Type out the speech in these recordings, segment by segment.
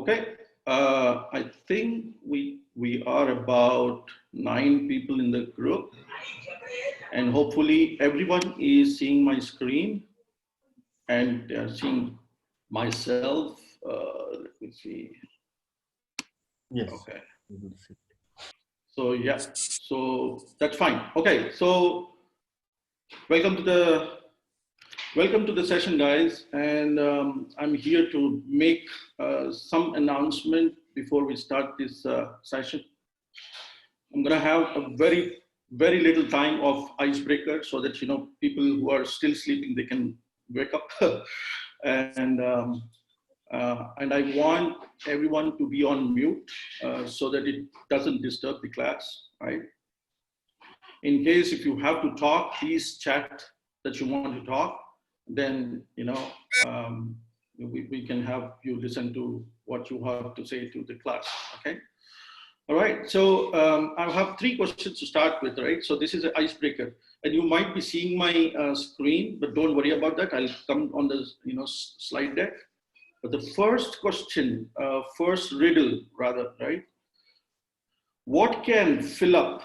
Okay, I think we are about 9 people in the group, and hopefully everyone is seeing my screen and seeing myself. Let me see. Yes. Okay. So yeah, so that's fine. Okay, so welcome to the session, guys, and I'm here to make some announcement before we start this session. I'm gonna have a very little time of icebreaker so that people who are still sleeping, they can wake up, and and I want everyone to be on mute so that it doesn't disturb the class, right? In case if you have to talk, please chat that you want to talk. Then we can have you listen to what you have to say to the class. Okay. All right. So I have 3 questions to start with. Right. So this is an icebreaker, and you might be seeing my screen, but don't worry about that. I'll come on the slide deck. But the first question, first riddle rather, right? What can fill up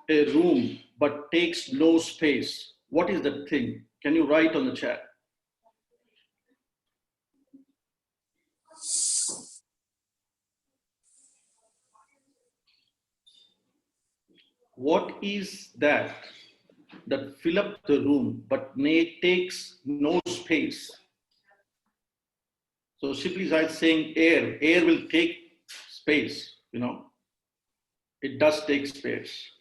a room but takes no space? What is that thing? Can you write on the chat? What is that fill up the room but takes no space? So simply by saying air, air will take space, it does take space.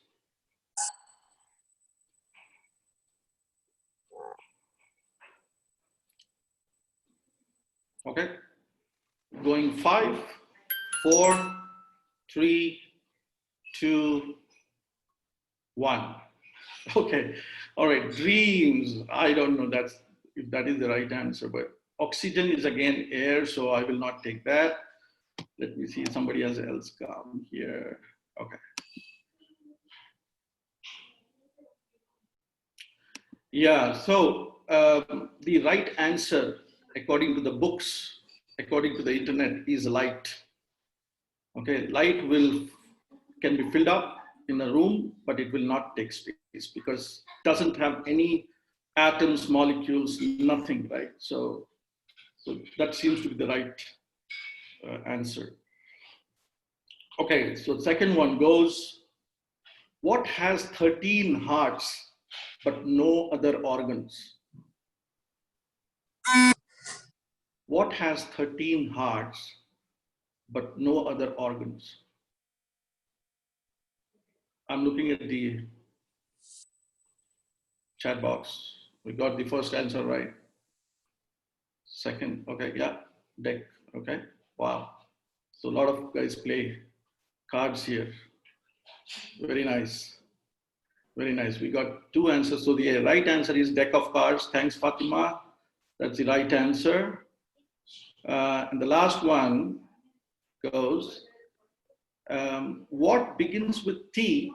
Okay, going 5, 4, 3, 2, 1. Okay, all right, dreams. I don't know if that is the right answer, but oxygen is again air, so I will not take that. Let me see, somebody else come here. Okay. Yeah, so the right answer, according to the books, according to the internet, is light. Okay, light can be filled up in a room, but it will not take space because it doesn't have any atoms, molecules, nothing, right? So that seems to be the right answer. Okay, so second one goes, what has 13 hearts but no other organs? What has 13 hearts but no other organs? I'm looking at the chat box. We got the first answer right. Second, okay, yeah, deck, okay, wow. So a lot of guys play cards here. Very nice, very nice. We got 2 answers. So the right answer is deck of cards. Thanks, Fatima. That's the right answer. And the last one goes, what begins with T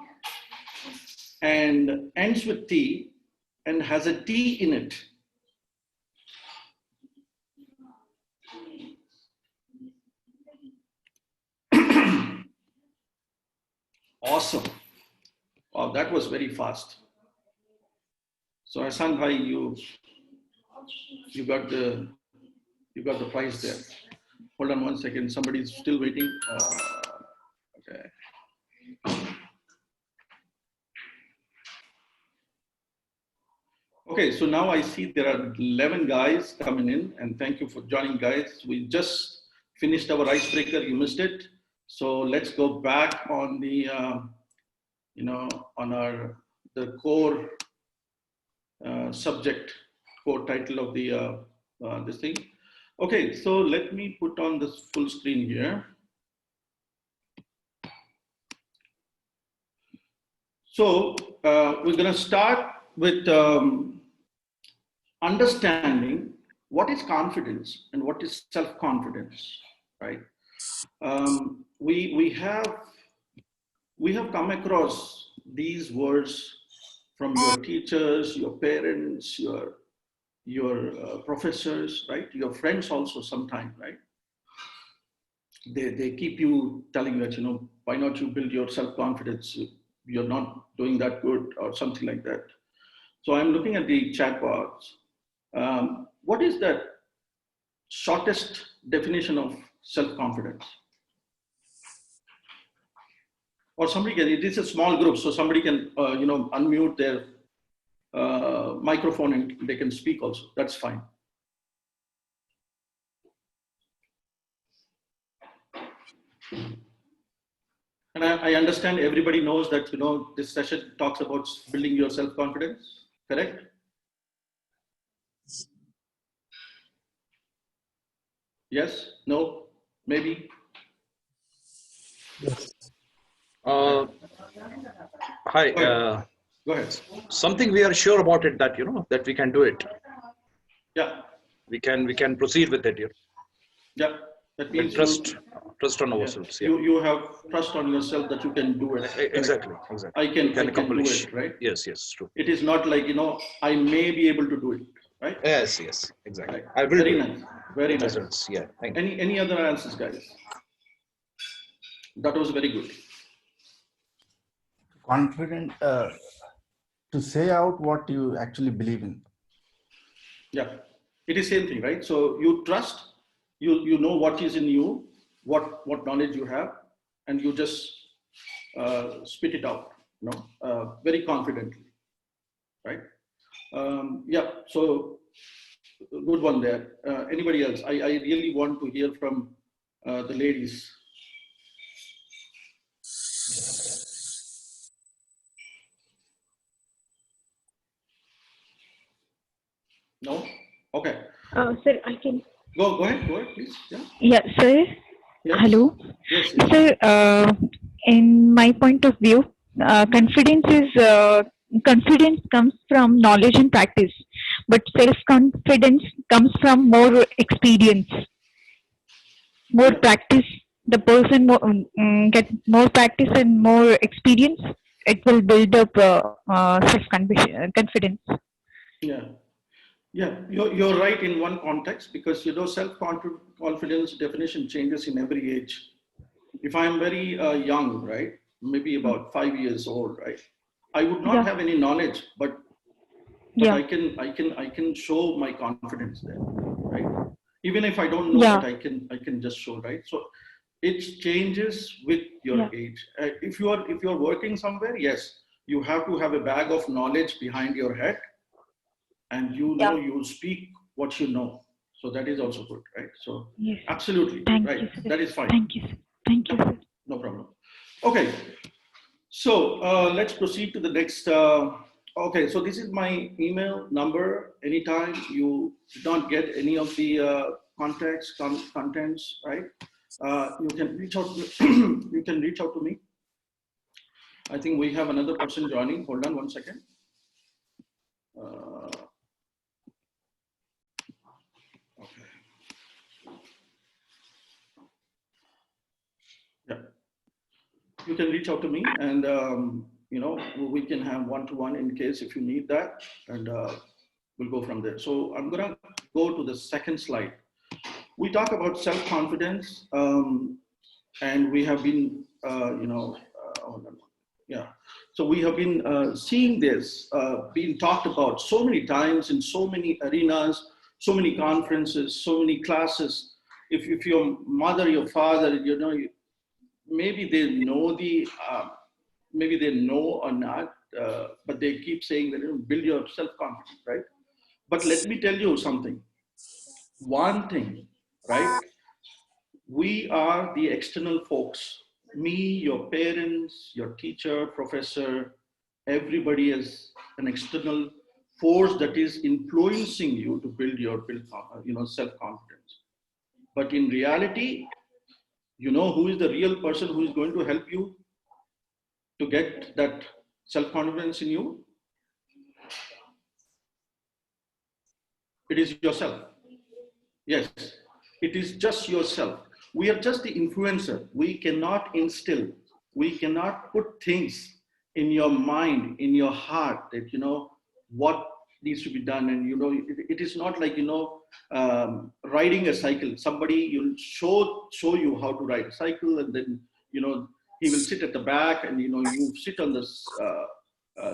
and ends with T and has a T in it? Awesome. Wow, that was very fast. So Hassan bhai, you got the prize there. Hold on one second. Somebody's still waiting. Okay. Okay, so now I see there are 11 guys coming in, and thank you for joining, guys. We just finished our icebreaker. You missed it. So let's go back on the, on the core subject, core title of the this thing. Okay, so let me put on this full screen here. So we're going to start with understanding what is confidence and what is self-confidence, right? We have come across these words from your teachers, your parents, your professors, right? Your friends also sometimes, right? they keep you telling that, why not you build your self-confidence? You're not doing that good or something like that. So I'm looking at the chat box. What is the shortest definition of self-confidence? Or somebody can, it is a small group, so somebody can, unmute their microphone and they can speak also. That's fine. And I understand everybody knows that, this session talks about building your self-confidence, correct? Yes, no, maybe? Yes. Hi. Go ahead. Something we are sure about it that that we can do it. Yeah, We can proceed with it. yeah. That means Trust on ourselves. Yeah. you have trust on yourself that you can do it. Exactly. I can accomplish do it, right? Yes. True. It is not like, I may be able to do it, right? Yes. Exactly. Right. I will Very do nice. Very nice. results. Yeah. Thank you. Any other answers, guys? That was very good. Confident to say out what you actually believe in. Yeah, it is same thing, right? So you trust, you know what is in you, what knowledge you have, and you just spit it out, very confidently, right? Yeah, so good one there. Anybody else? I really want to hear from the ladies. No? Okay. Sir, I can. Go ahead, please. Yeah. Yeah, sir. Yes. Hello. Yes. Sir, in my point of view, confidence comes from knowledge and practice, but self-confidence comes from more experience, more practice. The person get more practice and more experience. It will build up self-confidence. Yeah. Yeah, you're right in one context, because self-confidence definition changes in every age. If I'm very young, right, maybe about 5 years old, right, I would not have any knowledge, but I can show my confidence there, right? Even if I don't know, but I can just show, right? So it changes with your age. If you're working somewhere, yes, you have to have a bag of knowledge behind your head, and you speak what you know. So that is also good, right? So absolutely. Thank right. you, sir. That is fine. Thank you, sir. Thank you, sir. No problem. Okay. So let's proceed to the next. Okay. So this is my email number. Anytime you did not get any of the contents, right? You can reach out. You can reach out to me. I think we have another person joining. Hold on one second. Okay. Yeah. You can reach out to me, and we can have one-to-one in case if you need that, and we'll go from there. So I'm gonna go to the second slide. We talk about self-confidence, and we have been, yeah. So we have been seeing this being talked about so many times in so many arenas, so many conferences, so many classes. If your mother, your father, maybe they know maybe they know or not, but they keep saying that build your self-confidence, right? But let me tell you something. One thing, right? We are the external folks. Me, your parents, your teacher, professor, everybody is an external force that is influencing you to build self-confidence. But in reality, who is the real person who is going to help you to get that self-confidence in you? It is yourself. Yes, it is just yourself. We are just the influencer. We cannot instill, we cannot put things in your mind, in your heart that, what needs to be done. And, it is not like, riding a cycle. Somebody will show you how to ride a cycle, and then, he will sit at the back, and, you sit on the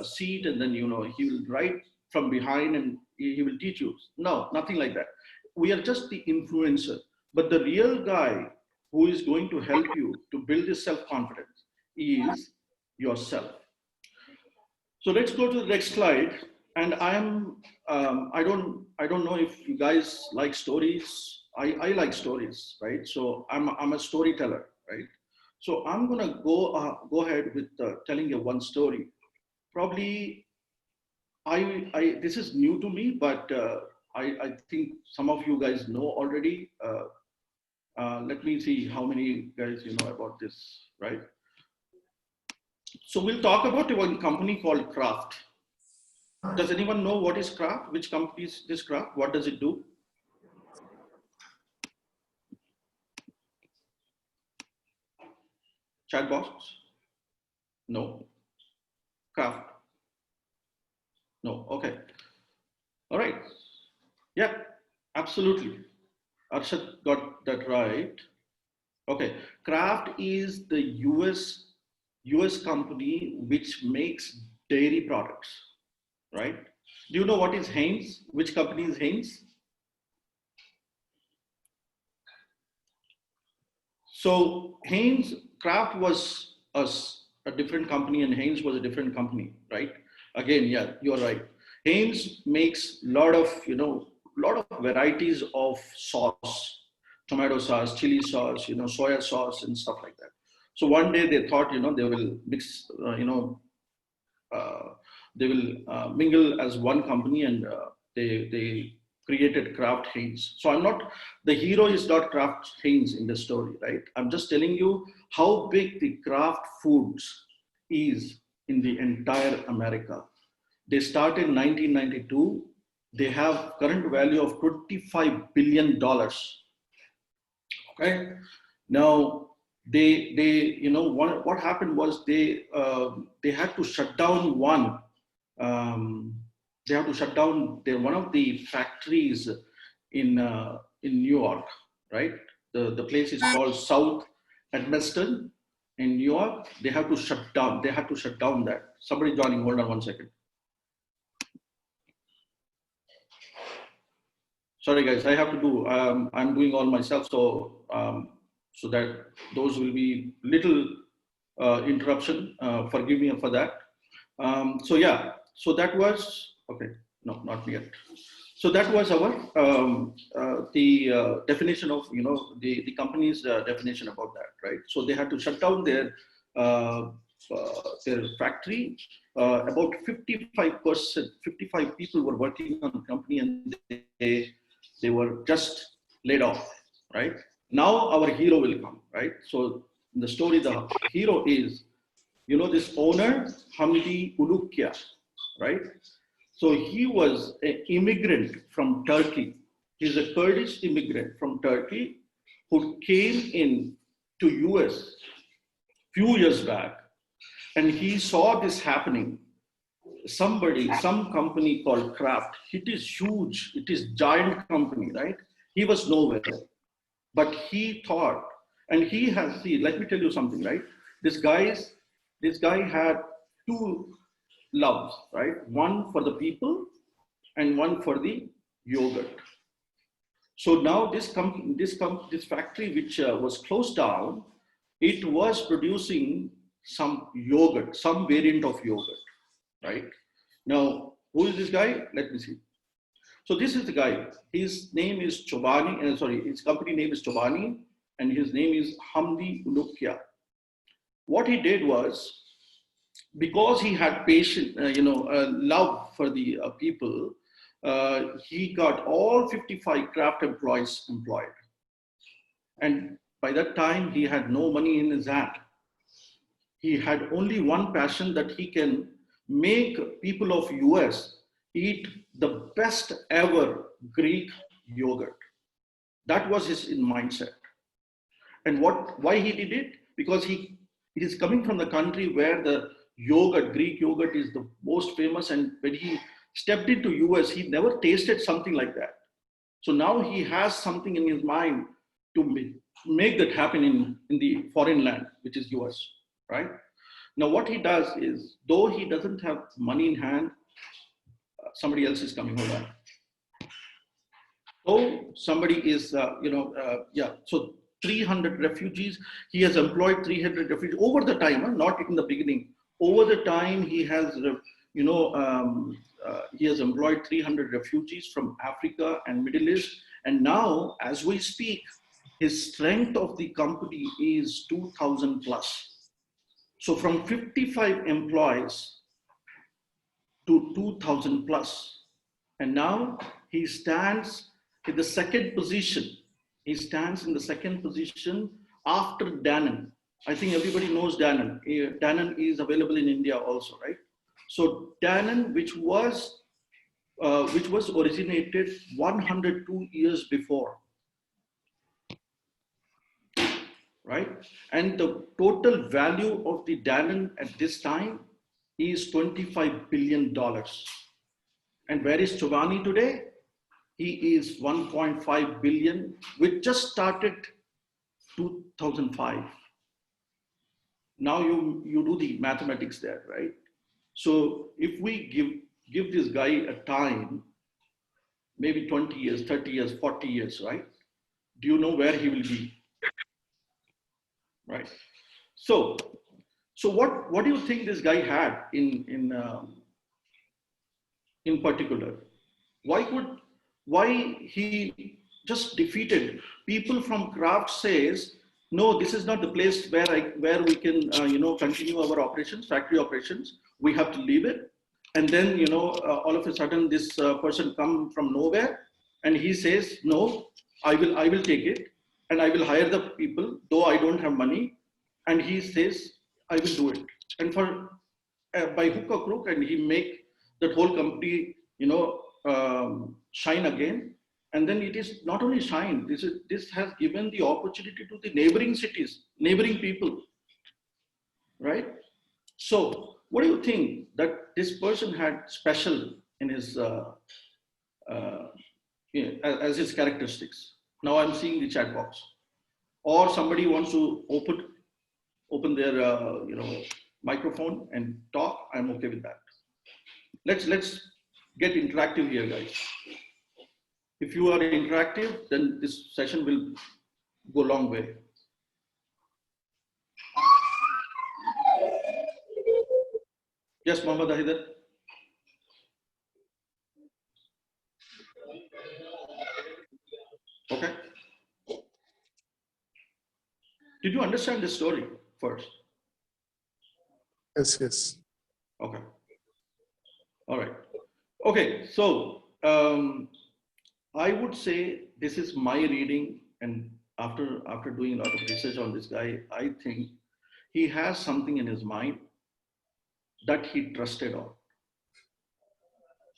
seat, and then, he will ride from behind, and he will teach you. No, nothing like that. We are just the influencer. But the real guy who is going to help you to build this self-confidence is yourself. So let's go to the next slide. And I don't know if you guys like stories. I like stories, right? So I'm a storyteller, right? So I'm gonna go ahead with telling you one story. Probably, this is new to me, but I think some of you guys know already. Let me see how many guys you know about this, right? So we'll talk about one company called Kraft. Does anyone know what is Kraft? Which company is this Kraft? What does it do? Chat box? No. Kraft? No. Okay. All right. Yeah, absolutely. Arshad got that right. Okay. Kraft is the US company which makes dairy products, right? Do you know what is Heinz? Which company is Heinz? So Heinz, Kraft was a different company, and Heinz was a different company, right? Again, yeah, you're right. Heinz makes lot of varieties of sauce, tomato sauce, chili sauce, soya sauce, and stuff like that. So one day they thought, they will mix, they will mingle as one company, and they created Kraft Heinz. So the hero is not Kraft Heinz in the story, right? I'm just telling you how big the Kraft Foods is in the entire America. They started in 1992. They have current value of $25 billion. Okay. Now what happened was they had to shut down one. They have to shut down one of the factories in New York, right? The place is called South Edmeston in New York. They have to shut down. They had to shut down that. Somebody joining. Hold on one second. Sorry guys, I have to do. I'm doing all myself, so that those will be little interruption. Forgive me for that. So yeah. So that was okay. No, not yet. So that was our the definition of the company's definition about that, right? So they had to shut down their factory. About 55 people were working on the company, and they were just laid off, right? Now our hero will come, right? So in the story, the hero is, this owner, Hamdi Ulukaya, right? So he was an immigrant from Turkey. He's a Kurdish immigrant from Turkey who came in to US few years back, and he saw this happening. Some company called Kraft. It is huge. It is giant company, right? He was nowhere, but he thought, and he has. See, let me tell you something, right? This guy had two loves, right? One for the people, and one for the yogurt. So now this factory, which was closed down, it was producing some yogurt, some variant of yogurt. Right? Now, who is this guy? Let me see. So this is the guy. His name is Chobani, his company name is Chobani, and his name is Hamdi Ulukaya. What he did was, because he had love for the people, he got all 55 Kraft employees employed. And by that time, he had no money in his hand. He had only one passion, that he can make people of US eat the best ever Greek yogurt. That was his mindset. And why he did it? Because he is coming from the country where the Greek yogurt is the most famous. And when he stepped into US, he never tasted something like that. So now he has something in his mind to make that happen in the foreign land, which is US, right? Now what he does is, though he doesn't have money in hand, somebody else is coming over. So somebody is, so 300 refugees, he has employed 300 refugees over the time, not in the beginning. Over the time, he has, he has employed 300 refugees from Africa and Middle East. And now, as we speak, his strength of the company is 2,000 plus. So from 55 employees to 2,000 plus. And now he stands in the second position. He stands in the second position after Danone. I think everybody knows Danone. Danone is available in India also, right? So Danone, which was originated 102 years before, right? And the total value of the Danone at this time is $25 billion. And where is Chobani today? He is 1.5 billion, which just started 2005. Now you do the mathematics there, right? So if we give this guy a time, maybe 20 years, 30 years, 40 years, right? Do you know where he will be? Right. So what do you think this guy had in particular? Why he just defeated people from Kraft says, no, this is not the place where we can continue our operations, factory operations. We have to leave it. And then all of a sudden this person come from nowhere and he says, no, I will take it and I will hire the people, though I don't have money. And he says, I will do it. And for by hook or crook, and he make that whole company shine again. And then it is not only shine, this has given the opportunity to the neighboring cities, neighboring people, right? So what do you think that this person had special in his, as his characteristics? Now I'm seeing the chat box. Or somebody wants to open their microphone and talk, I'm okay with that. Let's get interactive here, guys. If you are interactive, then this session will go a long way. Yes, Mohammad Ahidar. Okay. Did you understand the story first? Yes. Okay. All right. Okay. So I would say this is my reading, and after doing a lot of research on this guy, I think he has something in his mind that he trusted on.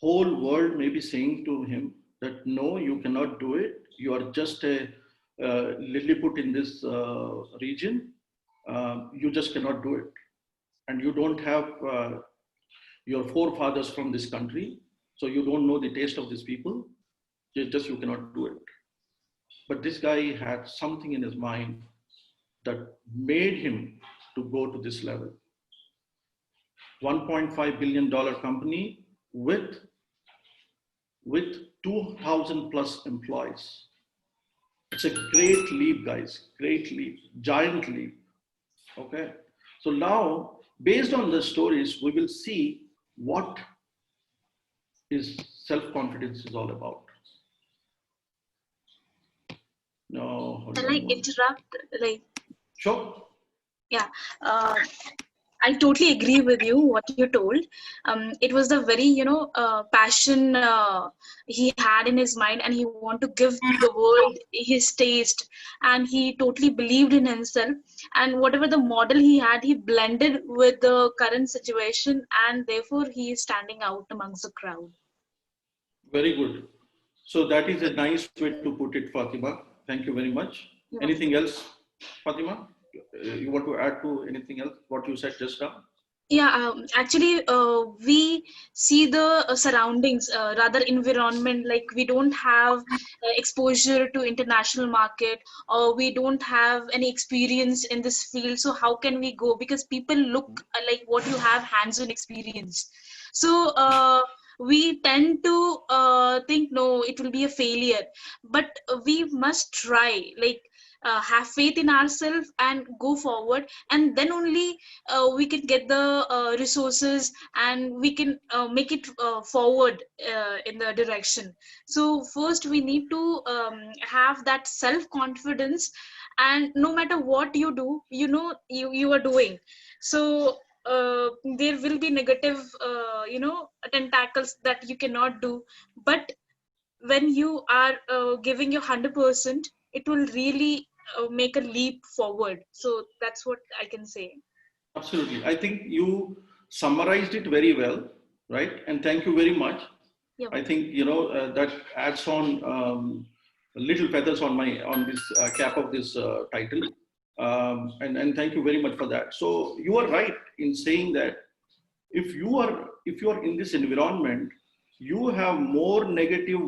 Whole world may be saying to him that no, you cannot do it. You are just a Lilliput in this region. You just cannot do it. And you don't have your forefathers from this country. So you don't know the taste of these people. You cannot do it. But this guy had something in his mind that made him to go to this level. $1.5 billion company with 2,000 plus employees. It's a great leap, guys. Great leap, giant leap. Okay. So now, based on the stories, we will see what is self-confidence is all about. No. Can I interrupt? Sure. Yeah. I totally agree with you, what you told. It was the very, passion he had in his mind, and he wanted to give the world his taste, and he totally believed in himself. And whatever the model he had, he blended with the current situation, and therefore he is standing out amongst the crowd. Very good. So that is a nice way to put it, Fatima. Thank you very much. Yeah. Anything else, Fatima? You want to add to anything else, what you said just now? Yeah, actually, we see the surroundings, rather environment. Like we don't have exposure to international market, or we don't have any experience in this field. So how can we go? Because people look like what you have hands-on experience. So we tend to think no, it will be a failure. But we must try. Like have faith in ourselves and go forward, and then only we can get the resources, and we can make it forward in the direction. So first we need to have that self confidence, and no matter what you do, you know you are doing. So there will be negative tentacles that you cannot do, but when you are giving your 100%, it will really make a leap forward. So that's what I can say. Absolutely. I think you summarized it very well, right? And thank you very much. Yeah. I think that adds on little feathers on this cap of this title, and thank you very much for that. So you are right in saying that if you are in this environment, you have more negative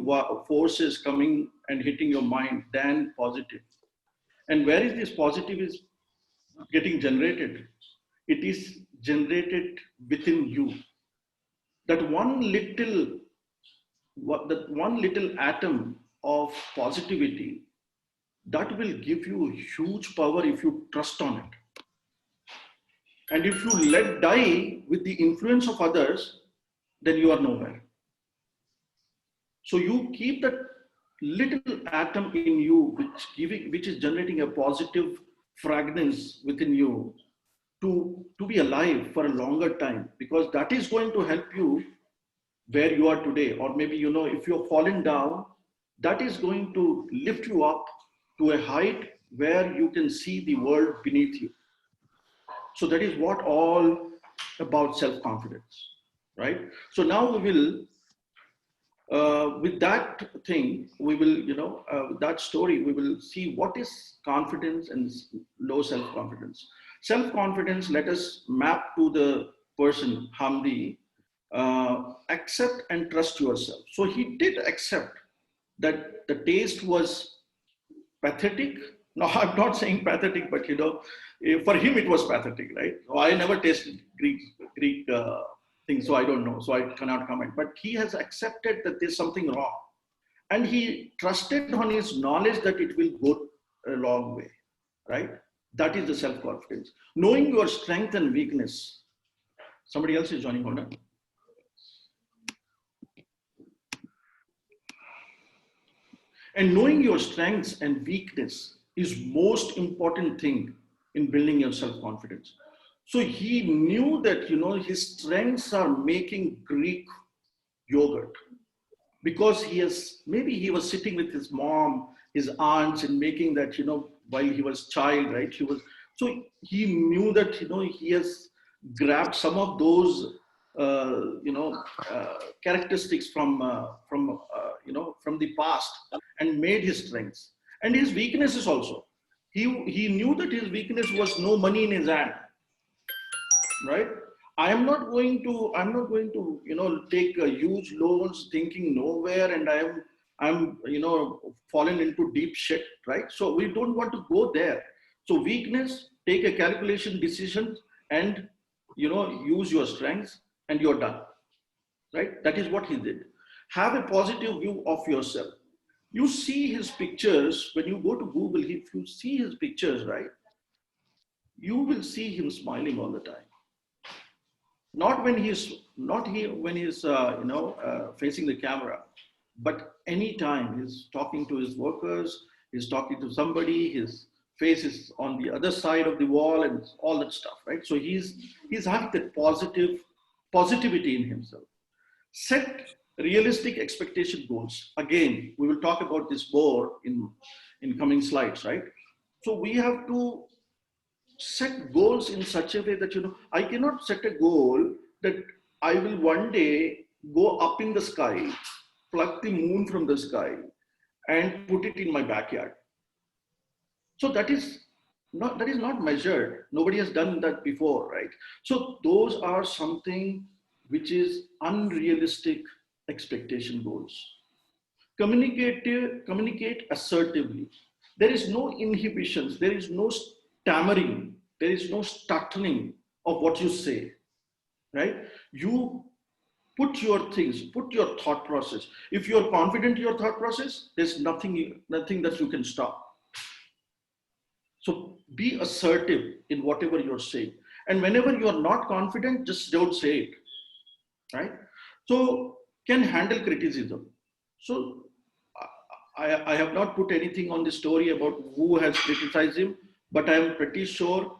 forces coming and hitting your mind than positive. And where is this positive is getting generated? It is generated within you. That one little atom of positivity, that will give you huge power if you trust on it. And if you let die with the influence of others, then you are nowhere. So you keep that little atom in you, which is generating a positive fragrance within you, to be alive for a longer time, because that is going to help you where you are today. Or maybe, if you're falling down, that is going to lift you up to a height where you can see the world beneath you. So that is what all about self-confidence, right? So now we will, with that thing, we will, that story, we will see what is confidence and low self-confidence. Self-confidence, let us map to the person, Hamdi. Accept and trust yourself. So he did accept that the taste was pathetic. No, I'm not saying pathetic, but for him it was pathetic, right? So I never tasted Greek things, so I don't know, so I cannot comment. But he has accepted that there's something wrong, and he trusted on his knowledge that it will go a long way, right? That is the self-confidence. Knowing your strength and weakness. Somebody else is joining. Hold on. And knowing your strengths and weakness is most important thing in building your self-confidence. So he knew that, his strengths are making Greek yogurt, because maybe he was sitting with his mom, his aunts, and making that, while he was child, right? So he knew that, he has grabbed some of those, characteristics from the past and made his strengths and his weaknesses also. He knew that his weakness was no money in his hand, right? I'm not going to take huge loans thinking nowhere, and I'm fallen into deep shit, right? So we don't want to go there. So weakness, take a calculation decision and use your strengths, and you're done, right? That is what he did. Have a positive view of yourself. You see his pictures when you go to Google. If you see his pictures, right, you will see him smiling all the time. Not when he's facing the camera, but anytime he's talking to his workers, he's talking to somebody, his face is on the other side of the wall and all that stuff, right? So he's having that positivity in himself. Set realistic expectation goals. Again, we will talk about this more in coming slides, right? So we have to set goals in such a way that, I cannot set a goal that I will one day go up in the sky, pluck the moon from the sky, and put it in my backyard. So that is that is not measured. Nobody has done that before, right? So those are something which is unrealistic expectation goals. Communicate assertively. There is no inhibitions, there is no stammering, there is no stuttering of what you say, right? You put your things, put your thought process. If you're confident in your thought process, there's nothing that you can stop. So be assertive in whatever you're saying. And whenever you are not confident, just don't say it, right? So can handle criticism. So I have not put anything on the story about who has criticized him, but I am pretty sure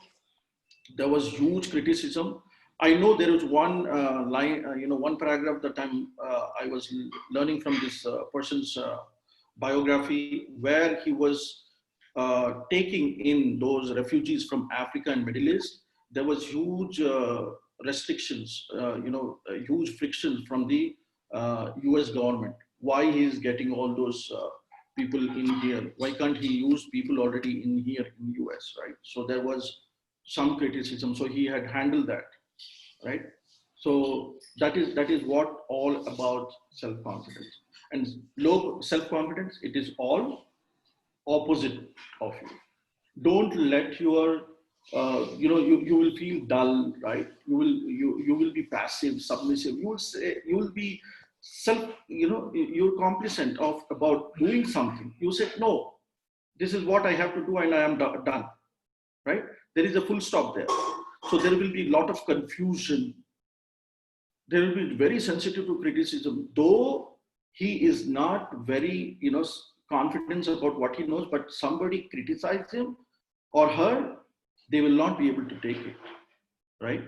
there was huge criticism. I know there was one line, one paragraph that I was learning from this person's biography, where he was taking in those refugees from Africa and Middle East. There was huge restrictions, huge friction from the US government. Why he is getting all those people in here? Why can't he use people already in here in US, right? So there was some criticism. So he had handled that, right? So that is what all about self-confidence. And low self-confidence, it is all opposite of you. Don't let your you will feel dull, right? You will be passive, submissive. You will be you're complacent about doing something. You say, no, this is what I have to do and I am done, right? There is a full stop there. So there will be a lot of confusion. There will be very sensitive to criticism, though he is not very, confident about what he knows, but somebody criticizes him or her, they will not be able to take it, right?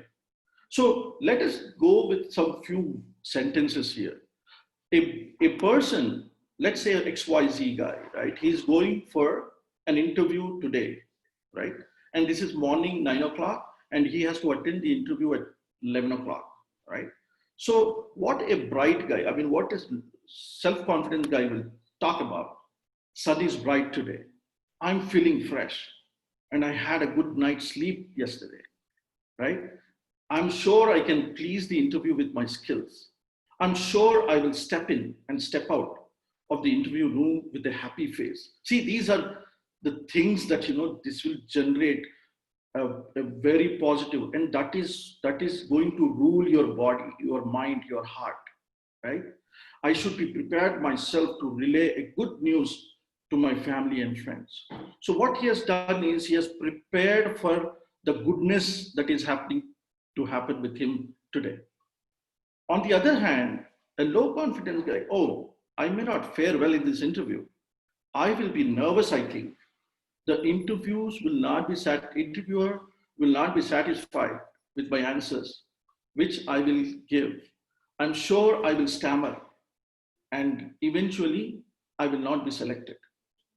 So let us go with some few sentences here. A person, let's say an XYZ guy, right? He's going for an interview today, right? And this is morning 9 o'clock and he has to attend the interview at 11 o'clock, right? So what a bright guy, what is self-confident guy will talk about? Sun is bright today. I'm feeling fresh and I had a good night's sleep yesterday, right? I'm sure I can please the interview with my skills. I'm sure I will step in and step out of the interview room with a happy face. See, these are the things that, this will generate a very positive, and that is going to rule your body, your mind, your heart, right? I should be prepared myself to relay a good news to my family and friends. So what he has done is he has prepared for the goodness that is happening to happen with him today. On the other hand, a low confidence guy, oh, I may not fare well in this interview. I will be nervous, I think. The interviewer will not be satisfied with my answers, which I will give. I'm sure I will stammer and eventually I will not be selected.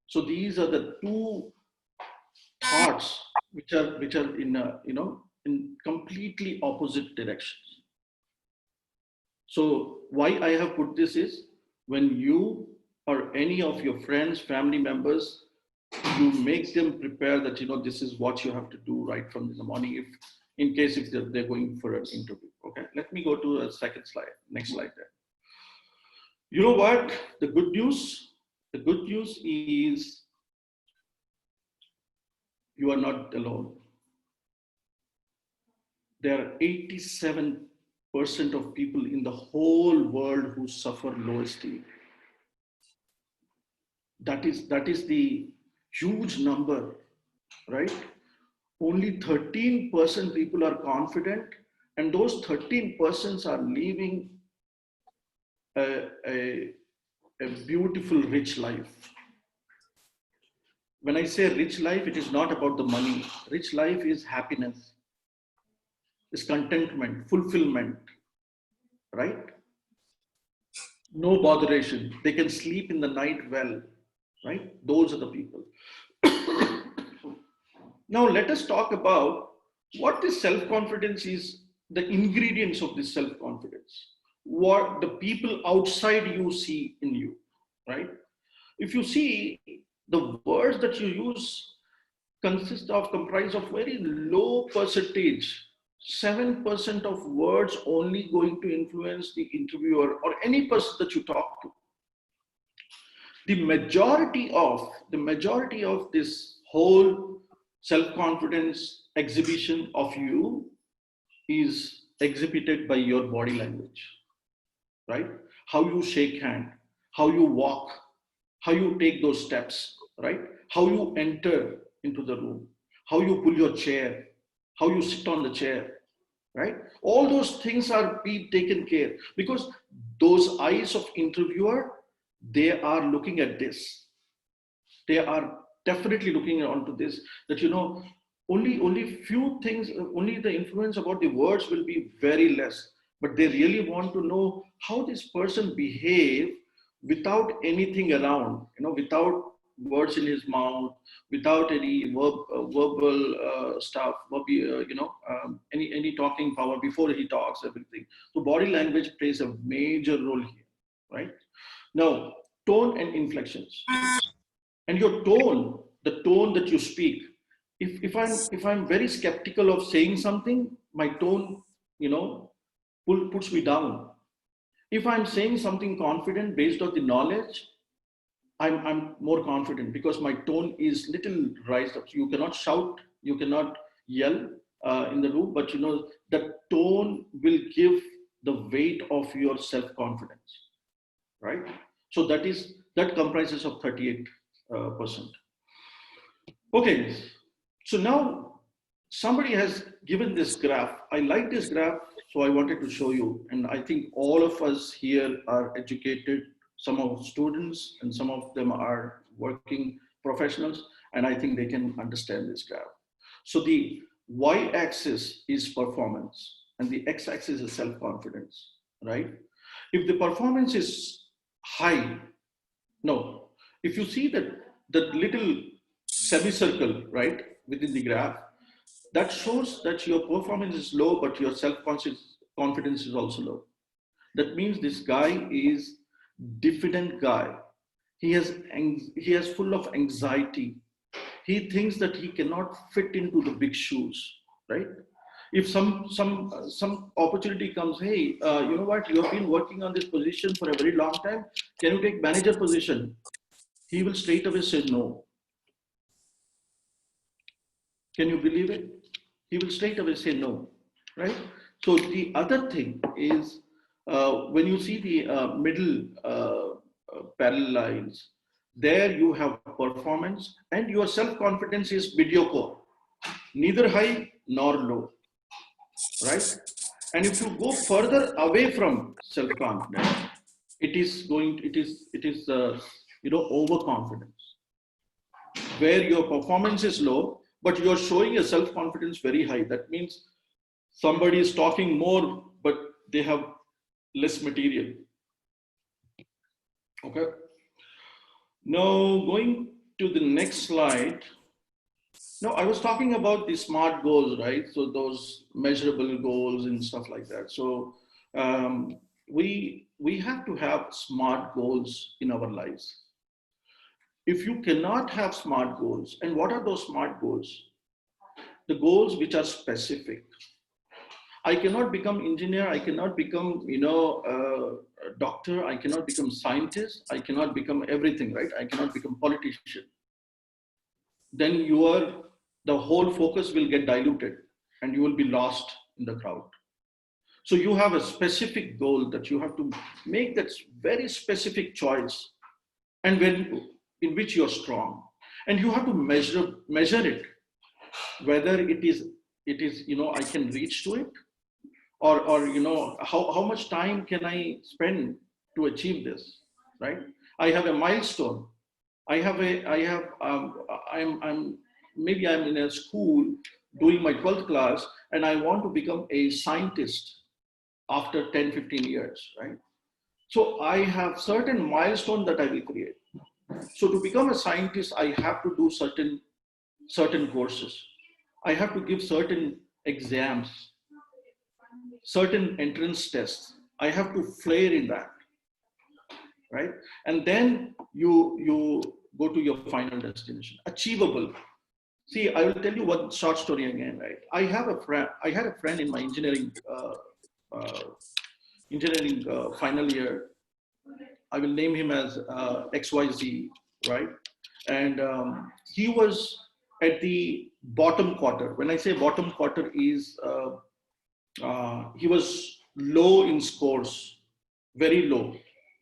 So these are the two thoughts which are in completely opposite directions. So why I have put this is, when you or any of your friends, family members, you make them prepare that, this is what you have to do right from the morning, if they're going for an interview. Okay, let me go to a second slide, next slide there. You know what? The good news is you are not alone. There are 87% of people in the whole world who suffer low esteem. That is the huge number, right? Only 13% people are confident, and those 13% are living a beautiful, rich life. When I say rich life, it is not about the money. Rich life is happiness, is contentment, fulfillment, right? No botheration. They can sleep in the night well, right? Those are the people. Now let us talk about what this self-confidence is, the ingredients of this self-confidence, what the people outside you see in you, right? If you see, the words that you use comprise of very low percentage, 7% of words only going to influence the interviewer or any person that you talk to. The majority of this whole self-confidence exhibition of you is exhibited by your body language, right? How you shake hand, how you walk, how you take those steps, right? How you enter into the room, how you pull your chair, how you sit on the chair, right? All those things are being taken care because those eyes of interviewer, they are looking at this. They are definitely looking onto this, that, you know, only few things, only the influence about the words will be very less, but they really want to know how this person behave without anything around, you know, without words in his mouth, without any verbal stuff, any talking power before he talks, everything. So body language plays a major role here, right? Now, tone and inflections. And your tone, the tone that you speak, if I'm very skeptical of saying something, my tone, you know, puts me down. If I'm saying something confident based on the knowledge, I'm more confident because my tone is little raised up. So you cannot shout, you cannot yell in the room, but you know, the tone will give the weight of your self-confidence, right? So that comprises of 38%. Okay, so now somebody has given this graph. I like this graph, so I wanted to show you. And I think all of us here are educated, some of students and some of them are working professionals, and I think they can understand this graph. So the y-axis is performance and the x-axis is self-confidence, right? If the performance is high, no, if you see that little semicircle, right, within the graph, that shows that your performance is low, but your self-confidence is also low. That means this guy is diffident guy. He has full of anxiety. He thinks that he cannot fit into the big shoes, right? If some opportunity comes, hey, you know what, you have been working on this position for a very long time, can you take manager position? He will straight away say no. Can you believe it? He will straight away say no, right? So the other thing is, when you see the middle parallel lines, there you have performance and your self-confidence is mediocre, neither high nor low, right? And if you go further away from self-confidence, it is overconfidence, where your performance is low, but you're showing a self-confidence very high. That means somebody is talking more, but they have less material. Okay. Now going to the next slide. Now I was talking about the SMART goals, right? So those measurable goals and stuff like that. So we have to have SMART goals in our lives. If you cannot have SMART goals, and what are those SMART goals? The goals which are specific. I cannot become engineer, I cannot become, a doctor, I cannot become scientist, I cannot become everything, right? I cannot become politician. Then the whole focus will get diluted and you will be lost in the crowd. So you have a specific goal that you have to make, that very specific choice, and in which you're strong, and you have to measure it, whether it is I can reach to it, or how much time can I spend to achieve this, right? I have a milestone. I'm in a school doing my 12th class and I want to become a scientist after 10-15 years, right? So I have certain milestone that I will create. So to become a scientist, I have to do certain courses. I have to give certain exams, certain entrance tests. I have to flare in that, right? And then you go to your final destination. Achievable. See, I will tell you one short story again, right? I had a friend in my engineering final year. I will name him as XYZ, right? And he was at the bottom quarter. When I say bottom quarter is, he was low in scores, very low,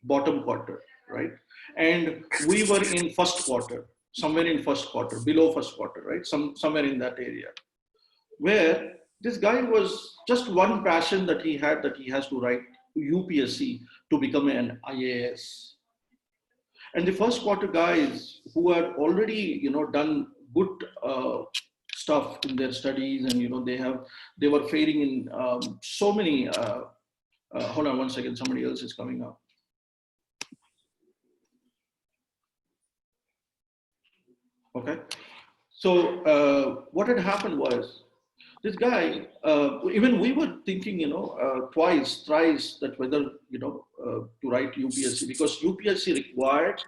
bottom quarter, right? And we were in first quarter, somewhere in first quarter, below first quarter, right? Somewhere in that area, where this guy was just one passion that he had, that he has to write UPSC to become an IAS. And the first quarter guys who had already, done good stuff in their studies, and they were failing in so many. Hold on one second, somebody else is coming up. Okay, so what had happened was, this guy, even we were thinking, twice, thrice, that whether, to write UPSC, because UPSC required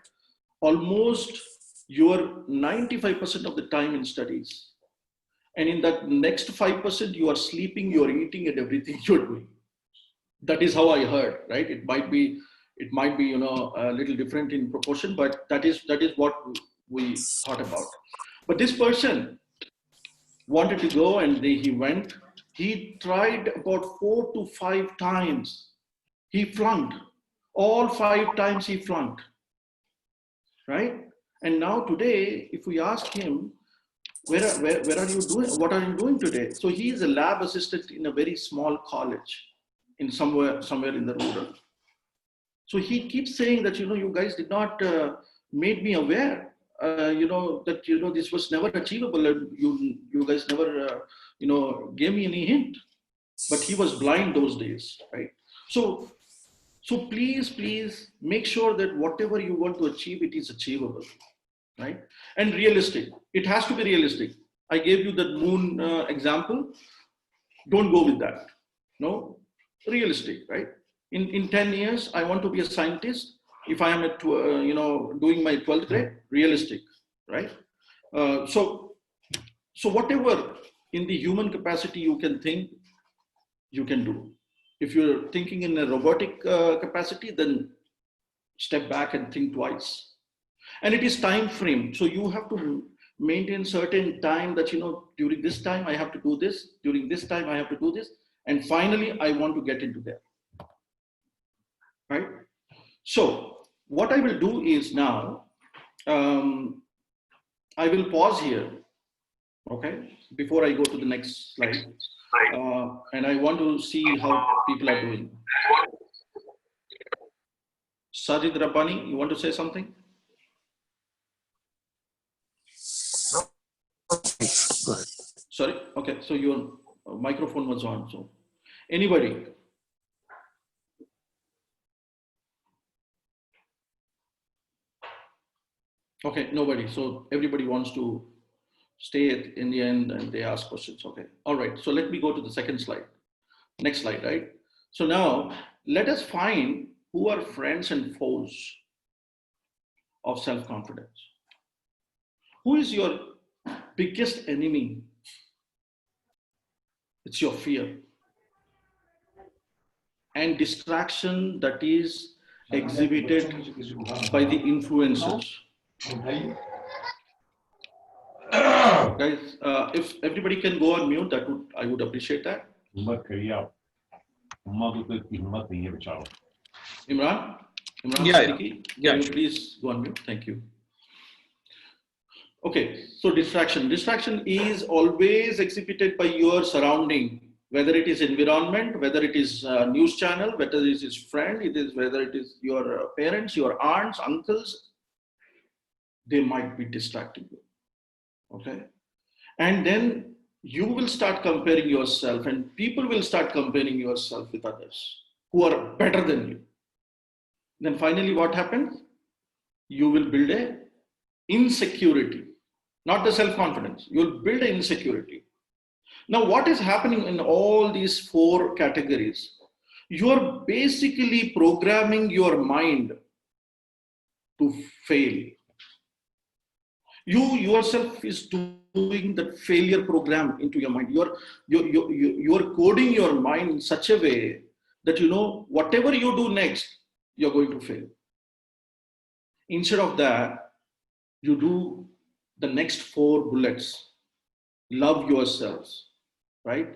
almost your 95% of the time in studies. And in that next 5%, you are sleeping, you are eating, and everything you're doing. That is how I heard, right? It might be, a little different in proportion, but that is what we thought about. But this person wanted to go, and he went. He tried about 4 to 5 times. He flunked. All 5 times he flunked, right? And now today, if we ask him, where are you doing? What are you doing today? So he is a lab assistant in a very small college, in somewhere in the rural. So he keeps saying that, you guys did not made me aware. That this was never achievable, and you guys never gave me any hint. But he was blind those days, right? So please make sure that whatever you want to achieve, it is achievable, right? And realistic. It has to be realistic. I gave you the moon example. Don't go with that. No, realistic, right? In 10 years, I want to be a scientist. If I am at, doing my 12th grade, realistic, right? So whatever in the human capacity you can think, you can do. If you're thinking in a robotic capacity, then step back and think twice. And it is time frame. So you have to maintain certain time that, during this time I have to do this, during this time I have to do this, and finally I want to get into there, right? So what I will do is now, I will pause here, okay, before I go to the next slide. And I want to see how people are doing. Sajid Rabbani, you want to say something? Sorry? Okay, so your microphone was on. So anybody? Okay, nobody. So everybody wants to stay in the end and they ask questions. Okay, all right. So let me go to the second slide. Next slide, right? So now let us find who are friends and foes of self-confidence. Who is your biggest enemy? It's your fear and distraction that is exhibited by the influencers. Guys, if everybody can go on mute, I would appreciate that. Imran? Yeah. Can you please go on mute? Thank you. Okay, so distraction. Distraction is always exhibited by your surrounding, whether it is environment, whether it is news channel, whether it is friend, whether it is your parents, your aunts, uncles, they might be distracting you. Okay, and then you will start comparing yourself, and people will start comparing yourself with others who are better than you. Then finally what happens? You will build a insecurity, not the self-confidence. You'll build an insecurity. Now what is happening in all these 4 categories? You're basically programming your mind to fail. You yourself is doing that failure program into your mind. You're coding your mind in such a way that whatever you do next, you're going to fail. Instead of that, you do the next 4 bullets. Love yourselves, right?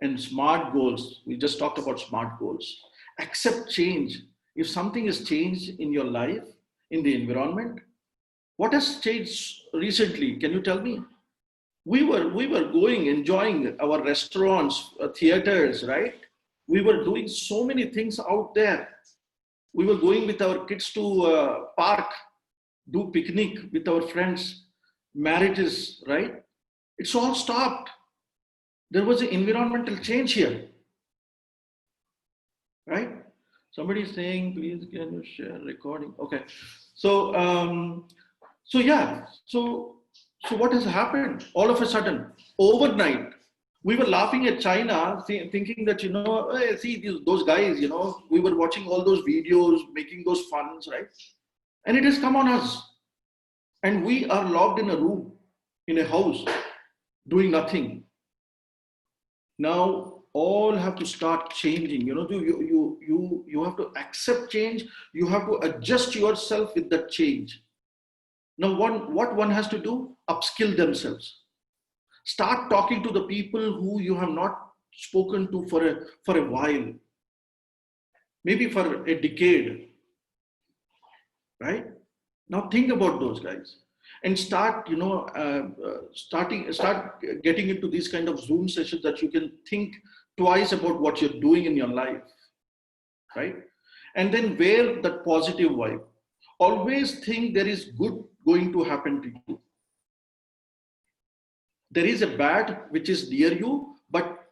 And SMART goals. We just talked about SMART goals. Accept change. If something has changed in your life, in the environment, what has changed recently? Can you tell me? We were going, enjoying our restaurants, theaters, right? We were doing so many things out there. We were going with our kids to park, do picnic with our friends, marriages, right? It's all stopped. There was an environmental change here, right? Somebody is saying, please can you share recording? Okay. So what has happened? All of a sudden, overnight, we were laughing at China, thinking that, hey, see those guys, we were watching all those videos, making those funs, right? And it has come on us. And we are locked in a room, in a house, doing nothing. Now, all have to start changing. You have to accept change. You have to adjust yourself with that change. Now, what one has to do? Upskill themselves. Start talking to the people who you have not spoken to for a while, maybe for a decade, right? Now think about those guys and start, start getting into these kind of Zoom sessions that you can think twice about what you're doing in your life, right? And then wear that positive vibe. Always think there is good going to happen to you. There is a bad which is near you, but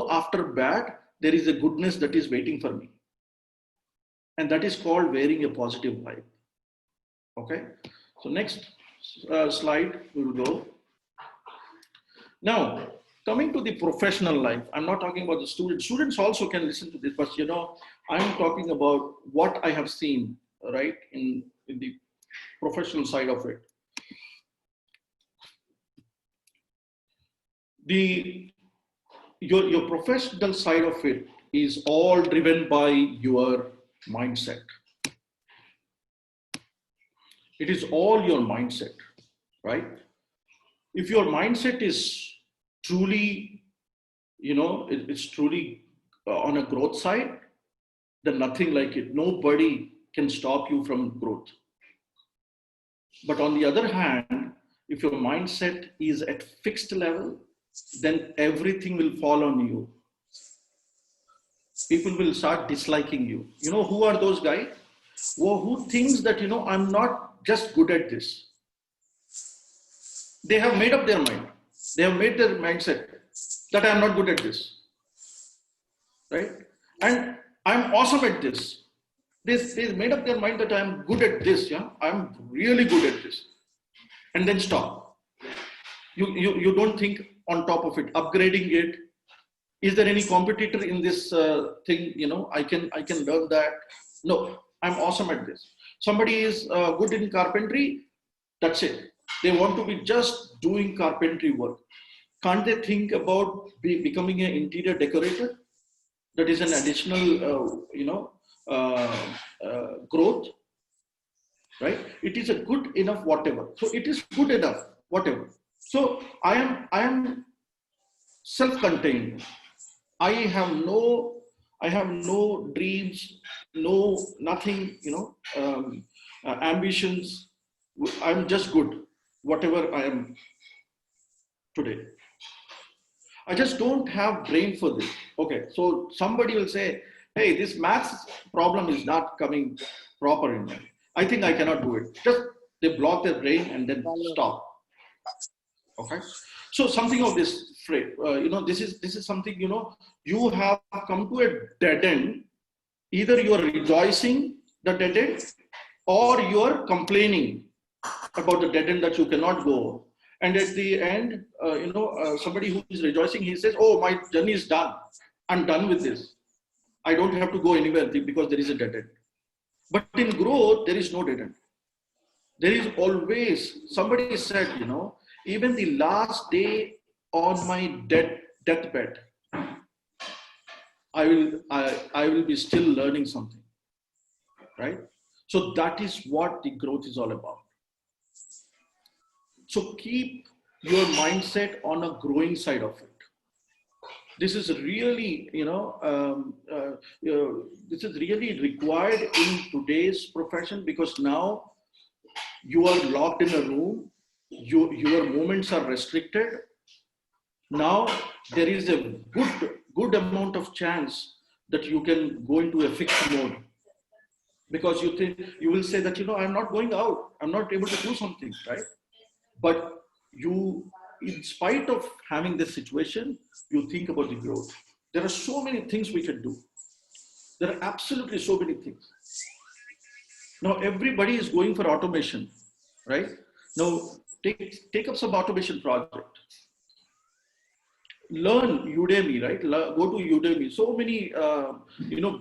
after bad, there is a goodness that is waiting for me. And that is called wearing a positive vibe. Okay, so next slide we will go. Now, coming to the professional life, I'm not talking about the students. Students also can listen to this, but I'm talking about what I have seen, right, in the professional side of it. Your professional side of it is all driven by your mindset. It is all your mindset, right? If your mindset is truly, it's truly on a growth side, then nothing like it. Nobody can stop you from growth. But on the other hand, if your mindset is at fixed level, then everything will fall on you. People will start disliking you. Who are those guys? Who thinks that, I'm not just good at this. They have made up their mind. They have made their mindset that I'm not good at this, right? And I'm awesome at this. They made up their mind that I'm good at this, yeah? I'm really good at this. And then stop. You don't think on top of it, upgrading it. Is there any competitor in this thing? I can learn that. No, I'm awesome at this. Somebody is good in carpentry. That's it. They want to be just doing carpentry work. Can't they think about becoming an interior decorator? That is an additional, growth, right? It is a good enough whatever. So it is good enough whatever. So I am self-contained. I have no dreams, nothing, ambitions. I'm just good, whatever I am today. I just don't have brain for this. Okay, so somebody will say, hey, this maths problem is not coming proper in there. I think I cannot do it. Just they block their brain and then stop. Okay, so something of this phrase, this is something, you have come to a dead end. Either you are rejoicing the dead end or you are complaining about the dead end that you cannot go. And at the end, somebody who is rejoicing, he says, oh, my journey is done. I'm done with this. I don't have to go anywhere because there is a dead end. But in growth, there is no dead end. There is always, somebody said, you know, even the last day on my deathbed, I will be still learning something, right? So that is what the growth is all about. So keep your mindset on a growing side of it. This is really, this is really required in today's profession, because now you are locked in a room, your movements are restricted. Now there is a good amount of chance that you can go into a fixed mode, because you will say that, you know, I'm not going out, I'm not able to do something, right? But you, in spite of having this situation, you think about the growth. There are so many things we can do. There are absolutely so many things. Now everybody is going for automation, right? Now take up some automation project. Learn Udemy, right? Go to Udemy. So many,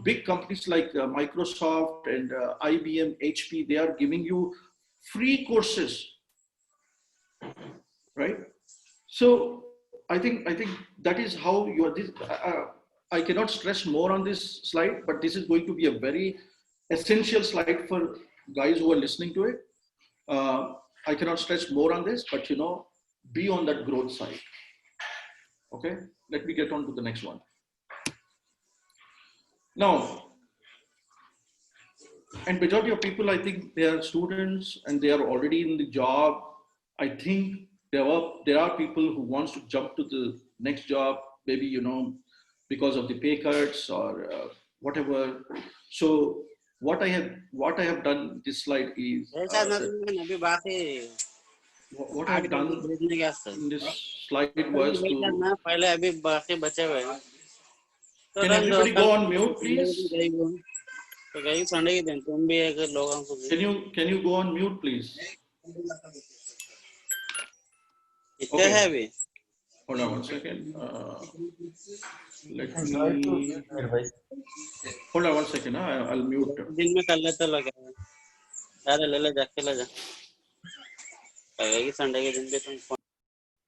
big companies like Microsoft and IBM, HP, they are giving you free courses, right? So I think that is how you are. This I cannot stress more on this slide, but this is going to be a very essential slide for guys who are listening to it. I cannot stress more on this, but, you know, be on that growth side. Okay, let me get on to the next one. Now, and majority of people, I think they are students and they are already in the job. I think there are people who wants to jump to the next job, maybe, you know, because of the pay cuts or whatever. So what I have done this slide is what I have done in this slide was to, can everybody go on mute, please? Can you go on mute, please? Okay. Hold on one second. Let me hold on one second. I'll mute.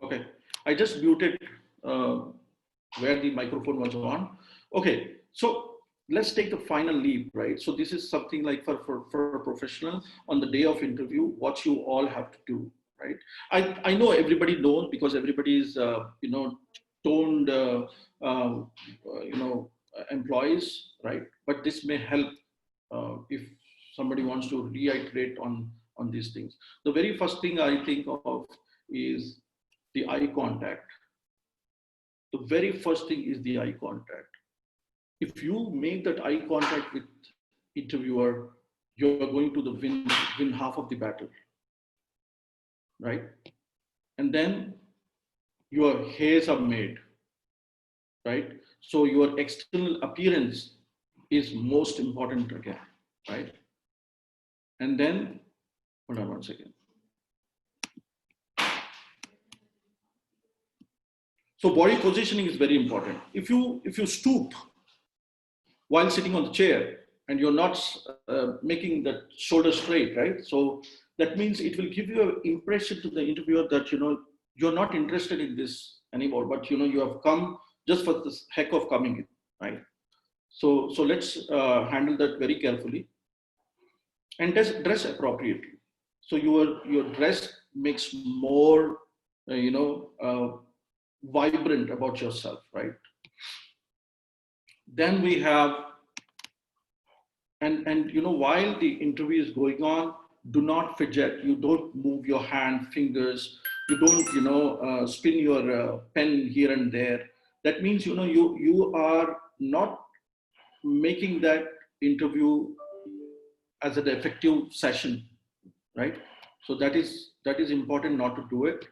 Okay, I just muted where the microphone was on. Okay, so let's take the final leap, right? So this is something like for a professional on the day of interview, what you all have to do, right? I know everybody knows, because everybody is, toned, employees, right? But this may help if somebody wants to reiterate on these things. The very first thing I think of is the eye contact. The very first thing is the eye contact. If you make that eye contact with interviewer, you're going to win half of the battle, right? And then your hairs are made, right? So your external appearance is most important again, right? And then, hold on one second. So body positioning is very important. If you stoop while sitting on the chair and you're not making the shoulder straight, right? So that means it will give you an impression to the interviewer that, you know, you're not interested in this anymore, but, you know, you have come just for the heck of coming in, right? So let's handle that very carefully, and dress appropriately. So your dress makes more, vibrant about yourself, right? Then we have, and you know, while the interview is going on, do not fidget. You don't move your hand, fingers. You don't, spin your pen here and there. That means, you know, you are not making that interview as an effective session, right? So that is important not to do it.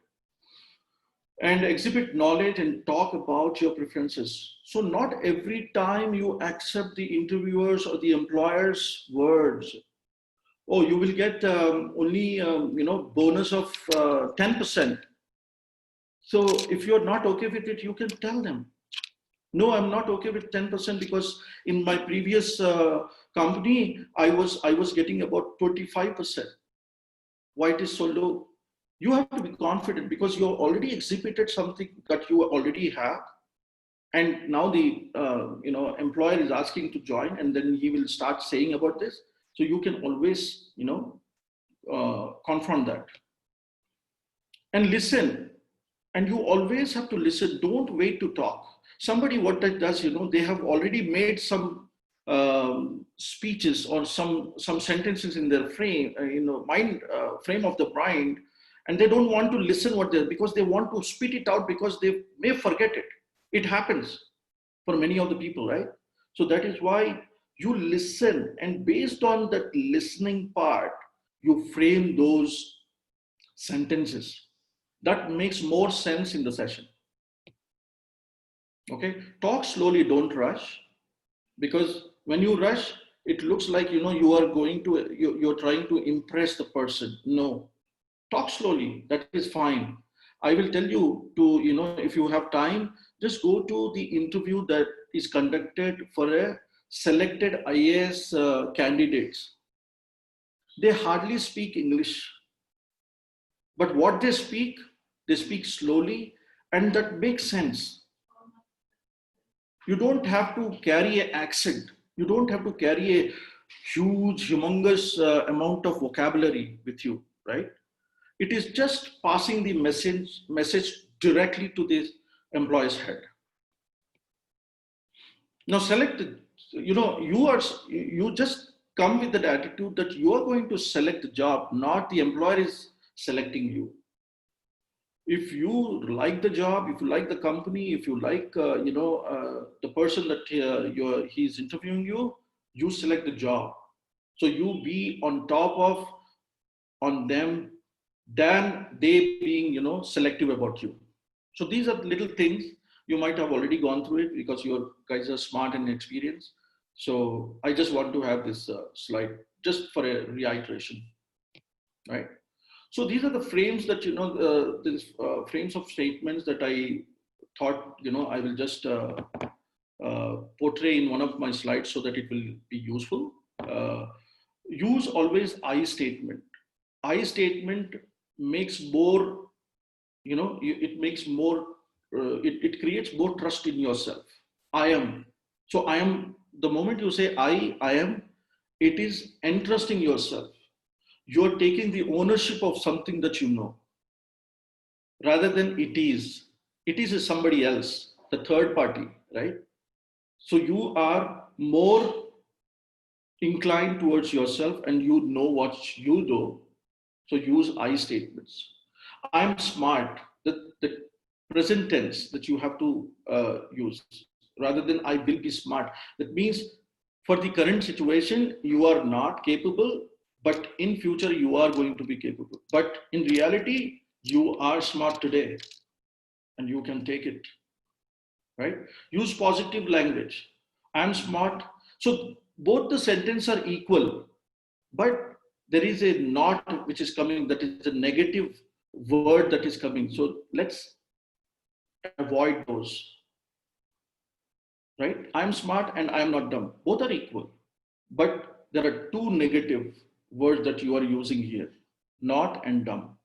And exhibit knowledge and talk about your preferences. So not every time you accept the interviewers or the employer's words, oh, you will get only, bonus of 10%. So if you're not okay with it, you can tell them, no, I'm not okay with 10% because in my previous company, I was getting about 25%. why it is so low. You have to be confident because you already exhibited something that you already have. And now the employer is asking to join, and then he will start saying about this. So you can always confront that and listen. And you always have to listen. Don't wait to talk. Somebody what that does, they have already made some speeches or some sentences in their frame, mind frame of the mind, and they don't want to listen because they want to spit it out because they may forget it. It happens for many of the people, right? So that is why you listen, and based on that listening part, you frame those sentences. That makes more sense in the session. Okay, talk slowly, don't rush, because when you rush, it looks like you're trying to impress the person. No, talk slowly. That is fine. I will tell you to, if you have time, just go to the interview that is conducted for a selected IAS candidates. They hardly speak English, but what they speak slowly, and that makes sense. You don't have to carry an accent. You don't have to carry a huge, humongous amount of vocabulary with you, right? It is just passing the message directly to the employee's head. Now select, you just come with that attitude that you are going to select the job, not the employer is selecting you. If you like the job, if you like the company, if you like, the person that he's interviewing you, you select the job. So you be on them than they being, selective about you. So these are little things. You might have already gone through it because you guys are smart and experienced. So I just want to have this slide just for a reiteration, right? So these are the frames that, these frames of statements that I thought, I will just portray in one of my slides so that it will be useful. Use always I statement. I statement makes more, it makes more, it creates more trust in yourself. I am. So I am, the moment you say I am, it is entrusting yourself. You're taking the ownership of something that you know, rather than it is. It is somebody else, the third party, right? So you are more inclined towards yourself and you know what you do. So use I statements. I'm smart, the present tense that you have to use, rather than I will be smart. That means for the current situation, you are not capable, but in future you are going to be capable. But in reality, you are smart today and you can take it, right? Use positive language. I'm smart. So both the sentences are equal, but there is a not which is coming, that is a negative word that is coming. So let's avoid those, right? I'm smart and I'm not dumb. Both are equal, but there are two negative words that you are using here, not and dumb.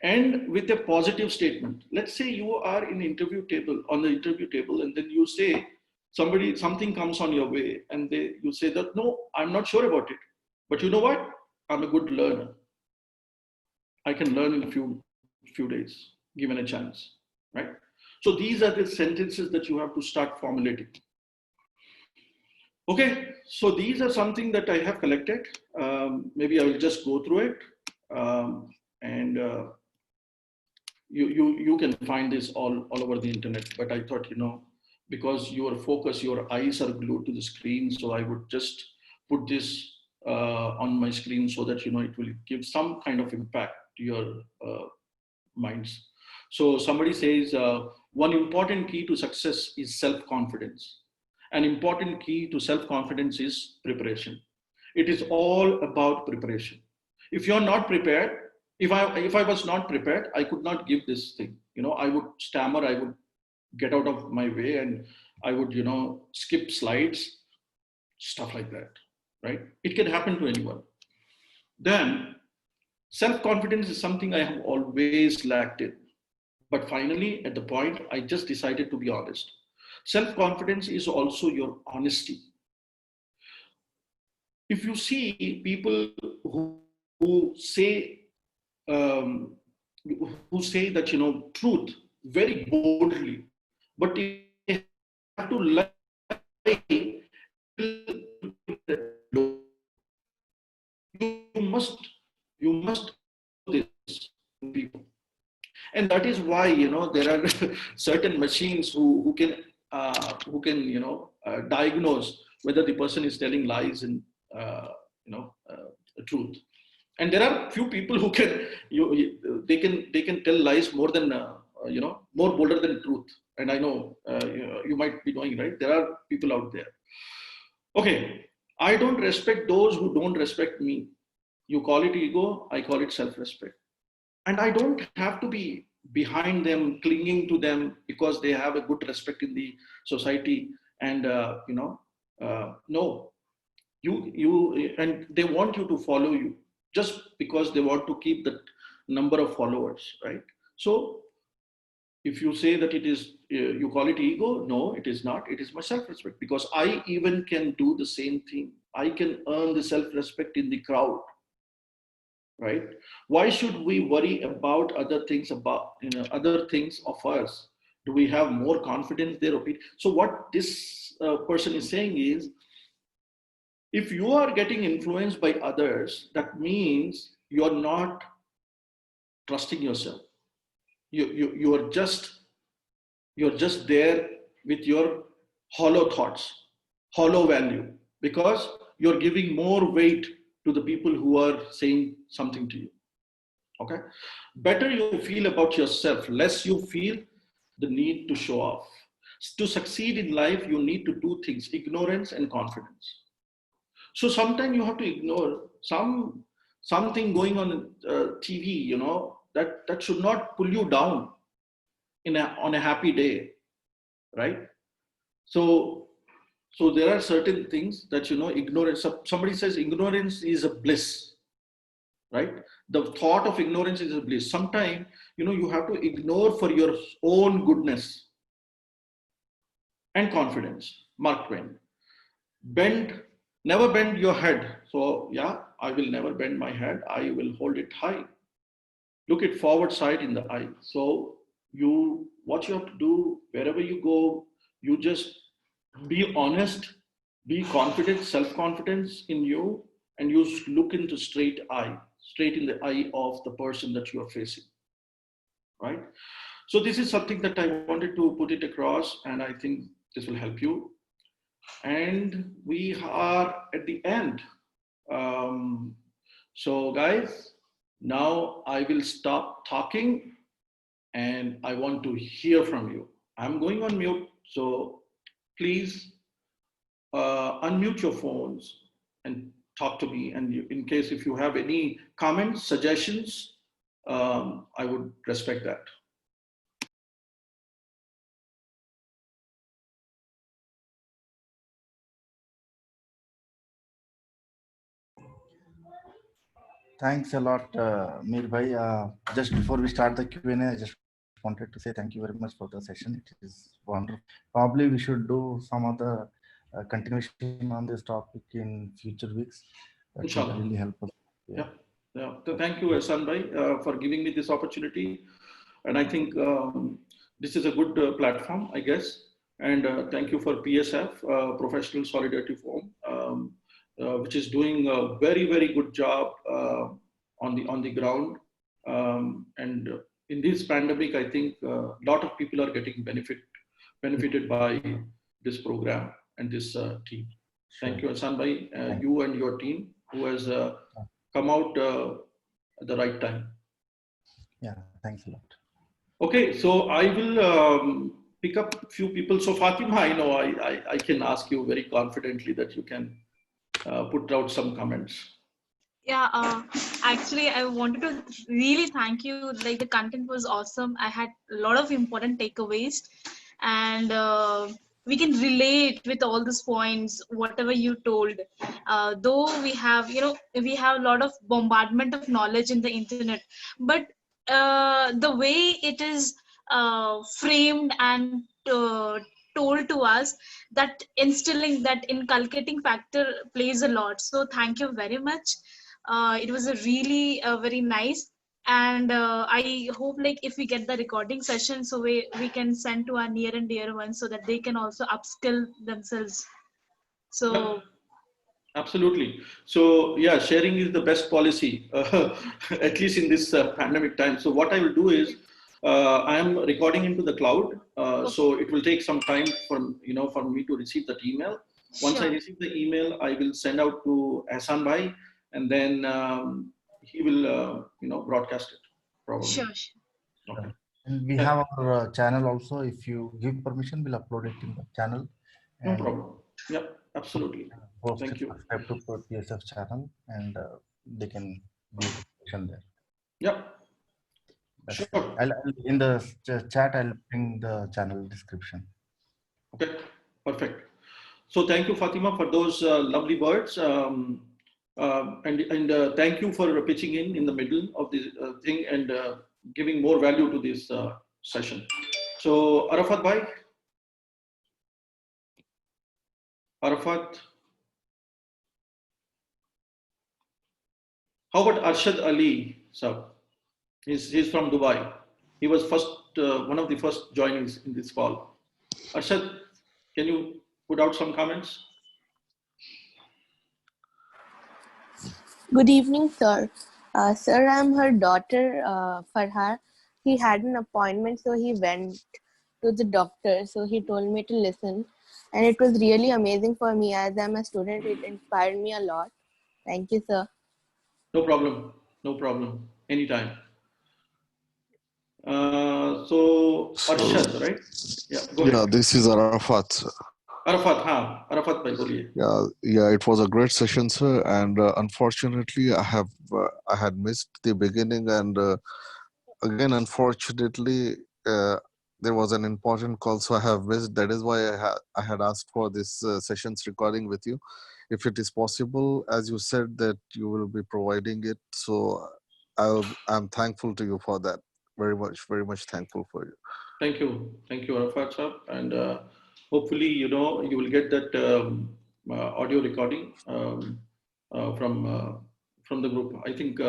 And with a positive statement, let's say you are on the interview table, and then you say something comes on your way, and you say that, no, I'm not sure about it, but you know what? I'm a good learner. I can learn in a few days, given a chance, right? So these are the sentences that you have to start formulating. Okay, so these are something that I have collected. Maybe I will just go through it, and you can find this all over the internet. But I thought, because your focus, your eyes are glued to the screen, so I would just put this on my screen so that it will give some kind of impact to your minds. So somebody says, one important key to success is self-confidence. An important key to self-confidence is preparation. It is all about preparation. If you're not prepared, if I was not prepared, I could not give this thing. I would stammer, I would get out of my way, and I would, skip slides, stuff like that, right? It can happen to anyone. Then Self-confidence is something I have always lacked in. But finally, at the point, I just decided to be honest. Self-confidence is also your honesty. If you see people who say um, who say that truth very boldly, but they have to lie. You must do this, people. And that is why there are certain machines who can diagnose whether the person is telling lies and truth. And there are few people who can they can tell lies more than more bolder than truth. And I know you might be knowing, right? There are people out there. Okay, I don't respect those who don't respect me. You call it ego, I call it self-respect. And I don't have to be behind them, clinging to them because they have a good respect in the society. And no, you and they want you to follow you just because they want to keep the number of followers, right? So if you say that it is you call it ego, no, it is not. It is my self-respect, because I even can do the same thing. I can earn the self-respect in the crowd, right? Why should we worry about other things, other things of us? Do we have more confidence in their opinion? So what this person is saying is, if you are getting influenced by others, that means you're not trusting yourself. You're just there with your hollow thoughts, hollow value, because you're giving more weight to the people who are saying something to you. Okay, better you feel about yourself, less you feel the need to show off. To succeed in life, you need to do things: ignorance and confidence. So sometimes you have to ignore something going on TV, that should not pull you down on a happy day, right? So there are certain things that ignorance. Somebody says ignorance is a bliss, right? The thought of ignorance is a bliss. Sometimes you have to ignore for your own goodness and confidence. Mark Twain. Never bend your head. So yeah, I will never bend my head. I will hold it high. Look it forward side in the eye. So what you have to do wherever you go, you just be honest, be confident, self-confidence in you, and you look into straight in the eye of the person that you are facing, right? So this is something that I wanted to put it across, and I think this will help you. And we are at the end. So guys, now I will stop talking and I want to hear from you. I'm going on mute, so please unmute your phones and talk to me. And in case if you have any comments, suggestions, I would respect that. Thanks a lot, Mir Bhai. Just before we start the Q&A, I just wanted to say thank you very much for the session. It is wonderful. Probably we should do some other continuation on this topic in future weeks. That will really help us. Yeah. So thank you, Ehsan Bhai, for giving me this opportunity. And I think this is a good platform, I guess. And thank you for PSF, Professional Solidarity Forum, which is doing a very, very good job on the ground. And in this pandemic, I think a lot of people are getting benefited by this program and this team. Thank you, Ehsan Bhai, you and your team who has come out at the right time. Yeah, thanks a lot. Okay, so I will pick up a few people. So Fatima, I know I can ask you very confidently that you can put out some comments. Yeah, actually, I wanted to really thank you. Like, the content was awesome. I had a lot of important takeaways, and we can relate with all these points, whatever you told. Though we have, we have a lot of bombardment of knowledge in the internet, but the way it is framed and told to us, that instilling, that inculcating factor plays a lot. So thank you very much. It was a really very nice, and I hope like if we get the recording session, so we can send to our near and dear ones so that they can also upskill themselves. So Absolutely. So yeah, sharing is the best policy, at least in this pandemic time. So what I will do is, I am recording into the cloud. So it will take some time for me to receive that email. Once I sure, receive the email, I will send out to Hassan Bhai, and then he will, broadcast it probably. sure, sure. Okay. And we have our channel also. If you give permission, we'll upload it in the channel. No And problem. Yep, absolutely. post Thank it, you. subscribe to PSF channel, and they can view the session there. Yep, That's sure. in the chat, I'll bring the channel description. Okay, perfect. So thank you, Fatima, for those lovely words. And thank you for pitching in the middle of this thing and giving more value to this session. So Arafat bhai, Arafat, how about Arshad Ali, sir? He's from Dubai. He was one of the first joinees in this call. Arshad, can you put out some comments? Good evening, sir. Sir, I'm her daughter, Farhar. He had an appointment, so he went to the doctor. So he told me to listen. And it was really amazing for me. As I'm a student, it inspired me a lot. Thank you, sir. No problem. No problem. Anytime. So Arshad, right? Yeah, go ahead. Yeah, this is Arafat. Arafat bhai, boliye. Yeah, it was a great session, sir. And unfortunately, I had missed the beginning, and again, unfortunately, there was an important call, so I have missed. That is why I had asked for this session's recording with you, if it is possible. As you said that you will be providing it, so I'm thankful to you for that. Very much thankful for you. Thank you, Arafat sir, and hopefully, you will get that audio recording from the group. I think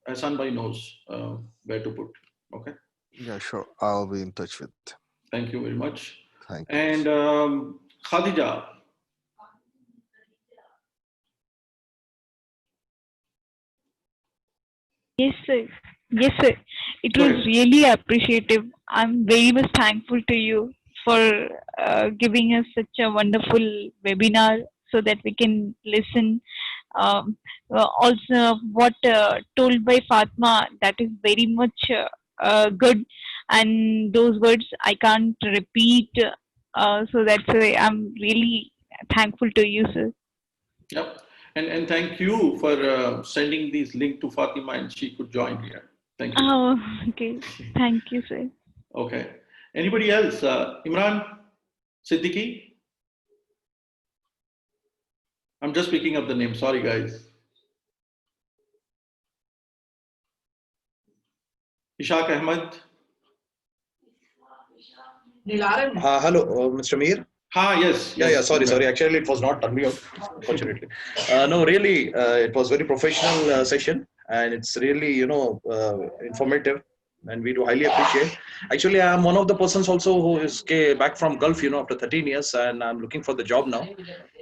Hassan bhai knows where to put. Okay. Yeah, sure. I'll be in touch with. Thank you very much. Thank you. And Khadija. Yes, sir. Yes, sir. It Go was ahead. really appreciative. I'm very much thankful to you for giving us such a wonderful webinar so that we can listen. Also, what told by Fatma, that is very much good. And those words I can't repeat. So that's why I'm really thankful to you, sir. Yep. And thank you for sending this link to Fatima and she could join here. Thank you. Oh, okay. Thank you, sir. Okay. Anybody else? Imran? Siddiqui? I'm just picking up the name. Sorry, guys. Ishaq Ahmed? Hello, Mr. Mir. Yes. Yeah. Sorry. Actually, it was not on mute, unfortunately. No, really, it was very professional session, and it's really, informative, and we do highly appreciate. Actually, I'm one of the persons also who is back from Gulf, after 13 years, and I'm looking for the job now,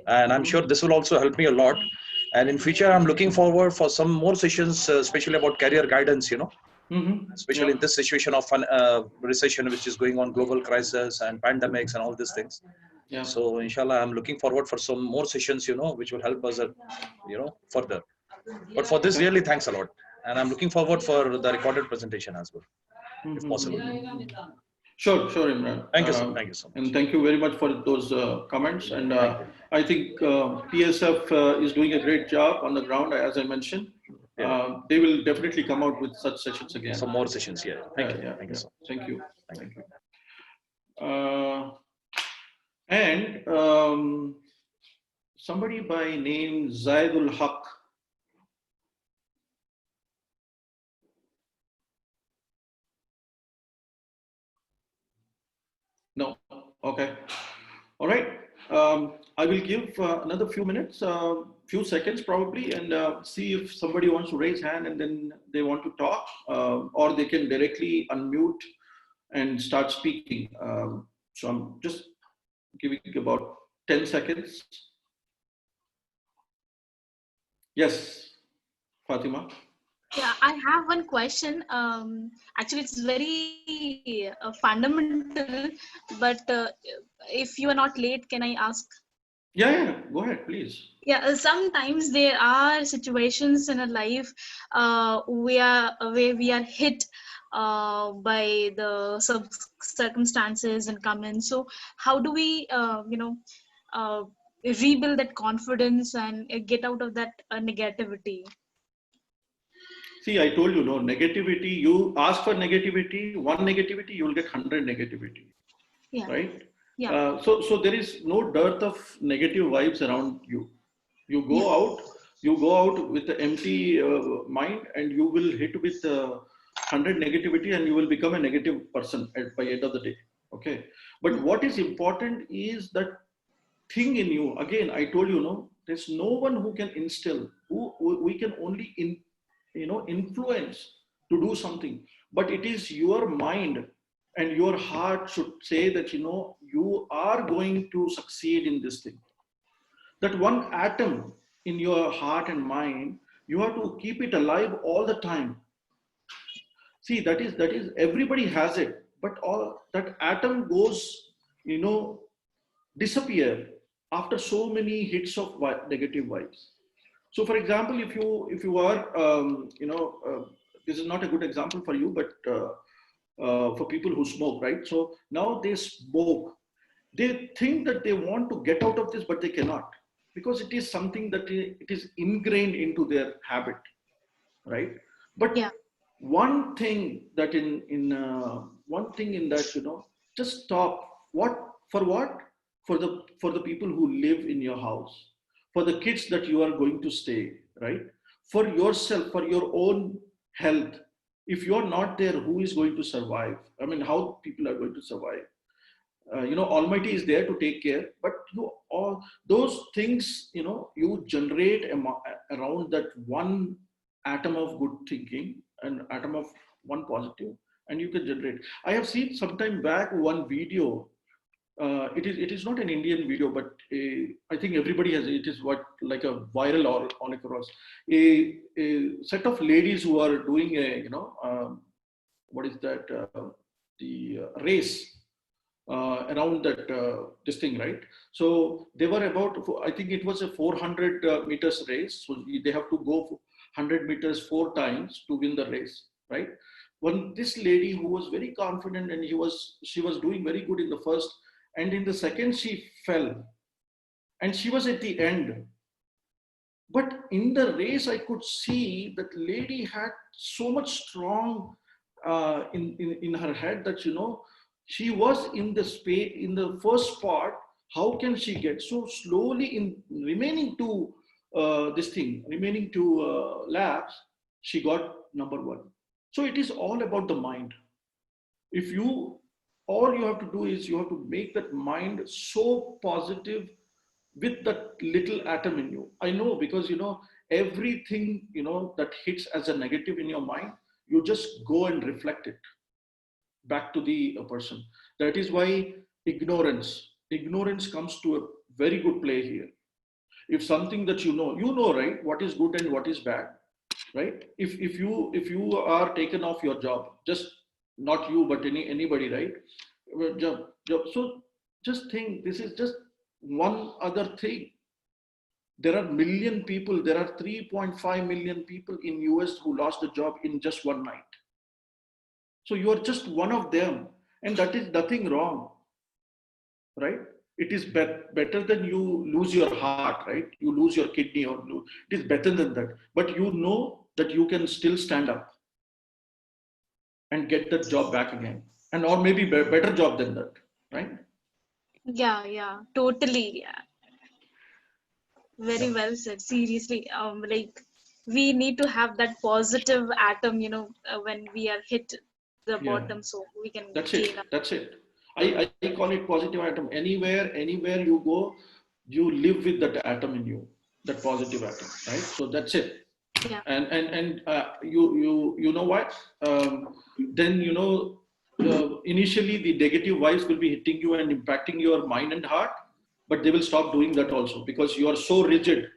and I'm sure this will also help me a lot. And in future, I'm looking forward for some more sessions, especially about career guidance, especially in this situation of recession, which is going on, global crisis and pandemics and all these things. Yeah. So inshallah, I'm looking forward for some more sessions, which will help us, further. But for this, really, thanks a lot. And I'm looking forward for the recorded presentation as well, if possible. Sure, Imran. Thank you, sir. Thank you so much. And thank you very much for those comments. And I think PSF is doing a great job on the ground, as I mentioned. They will definitely come out with such sessions again. Some more sessions, yeah. Thank you. Yeah. Thank you so much. Thank you. Thank you. And somebody by name Zaidul Haq. No, okay. All right. I will give another few minutes, few seconds probably, and see if somebody wants to raise hand and then they want to talk, or they can directly unmute and start speaking. So I'm just giving about 10 seconds. Yes, Fatima. Yeah, I have one question. Actually, it's very fundamental, but if you are not late, can I ask? Yeah, go ahead, please. Yeah, sometimes there are situations in a life where we are hit by the circumstances and comments. So how do we, rebuild that confidence and get out of that negativity? See, I told you, no negativity. You ask for negativity, one negativity, you will get 100 negativity, Yeah, right? yeah, So there is no dearth of negative vibes around you. You go yeah, out, you go out with an empty mind, and you will hit with 100 negativity, and you will become a negative person by end of the day. Okay, but yeah, what is important is that thing in you. Again, I told you, no, there's no one who can instill. Who we can only influence to do something, but it is your mind and your heart should say that you are going to succeed in this thing. That one atom in your heart and mind, you have to keep it alive all the time. See, that is everybody has it, but all that atom goes, you know disappear after so many hits of negative vibes. So for example, if you are this is not a good example for you, but for people who smoke, right? So now they smoke, they think that they want to get out of this, but they cannot, because it is something that it is ingrained into their habit, right? But yeah, one thing that one thing in that, just stop. What for the people who live in your house, for the kids that you are going to stay, right? For yourself, for your own health. If you're not there, who is going to survive? I mean, how people are going to survive? Almighty is there to take care, but you all those things, you generate around that one atom of good thinking, an atom of one positive, and you can generate. I have seen sometime back one video. It is not an Indian video, but I think everybody has it. Is what like a viral all across. A set of ladies who are doing a what is that the race around that this thing, right? So they were about, I think it was a 400 meters race. So they have to go 100 meters 4 times to win the race, right? When this lady who was very confident, and she was doing very good in the first, and in the second she fell, and she was at the end. But in the race, I could see that lady had so much strong in her head that she was in the space in the first part. How can she get so slowly in remaining to remaining to laps? She got number one. So it is all about the mind. If you all you have to do is you have to make that mind so positive with that little atom in you. I know, because everything that hits as a negative in your mind, you just go and reflect it back to the person. That is why ignorance comes to a very good play here. If something that right, what is good and what is bad, right? If you are taken off your job, just not you but anybody, right? Job. So just think, this is just one other thing. There are million people, there are 3.5 million people in US who lost the job in just one night. So you are just one of them, and that is nothing wrong, right? It is better than you lose your heart, right? You lose your kidney, or it is better than that. But you know that you can still stand up and get that job back again, and or maybe better job than that, right? Yeah, totally. Yeah. Very well said. Seriously, like we need to have that positive atom, when we are hit the Yeah, bottom, so we can that's gain it. up. That's it. I call it positive atom. Anywhere you go, you live with that atom in you, that positive atom, right? So that's it. Yeah. And you know what? Then initially the negative vibes will be hitting you and impacting your mind and heart, but they will stop doing that also because you are so rigid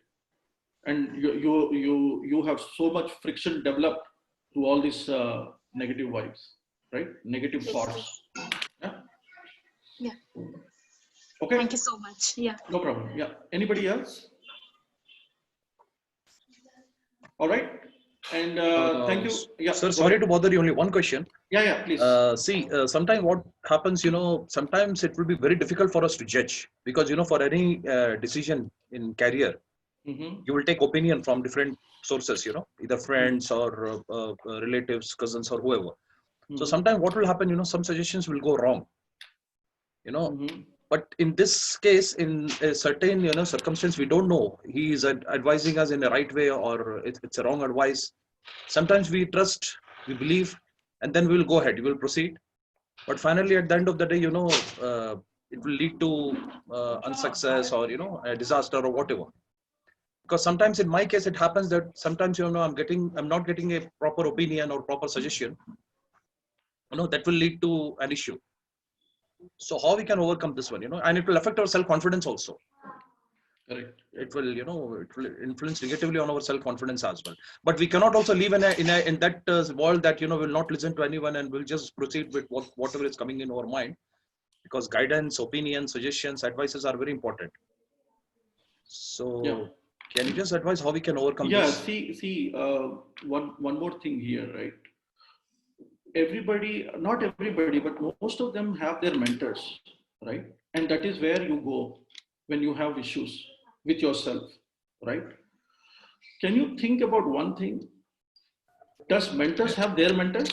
and you have so much friction developed to all these negative vibes, right? Negative Yes, thoughts. yes. Yeah. Yeah. Okay. Thank you so much. Yeah. No problem. Yeah. Anybody else? All right. And thank you. Yeah. Sir, Go sorry ahead. to bother you. Only one question. Yeah. Please. Sometimes what happens, sometimes it will be very difficult for us to judge because, for any decision in career, Mm-hmm. you will take opinion from different sources, either friends or relatives, cousins, or whoever. So Mm-hmm. sometimes what will happen, some suggestions will go wrong, Mm-hmm. but in this case, in a certain, circumstance, we don't know he is advising us in the right way or it's a wrong advice. Sometimes we trust, we believe, and then we'll go ahead, we will proceed. But finally, at the end of the day, it will lead to unsuccess or, a disaster or whatever. Because sometimes in my case, it happens that sometimes, I'm not getting a proper opinion or proper suggestion, that will lead to an issue. So how we can overcome this one, and it will affect our self-confidence also. Correct. It will, it will influence negatively on our self-confidence as well. But we cannot also live in that world that, will not listen to anyone and will just proceed with whatever is coming in our mind, because guidance, opinions, suggestions, advices are very important. Yeah. So can you just advise how we can overcome Yeah. this? See. One more thing here, right? Everybody, not everybody, but most of them have their mentors, right? And that is where you go when you have issues with yourself, right? Can you think about one thing? Does mentors have their mentors?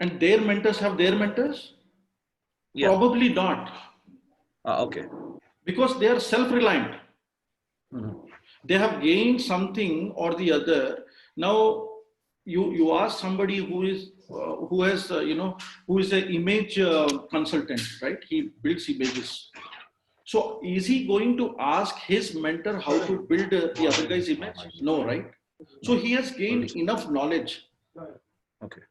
And their mentors have their mentors? Yeah. Probably not, Okay. because they are self-reliant. Mhm. They have gained something or the other. Now, you ask somebody who has who is an image consultant, right? He builds images. So is he going to ask his mentor how to build the other guy's image? No, right? So he has gained enough knowledge. Okay.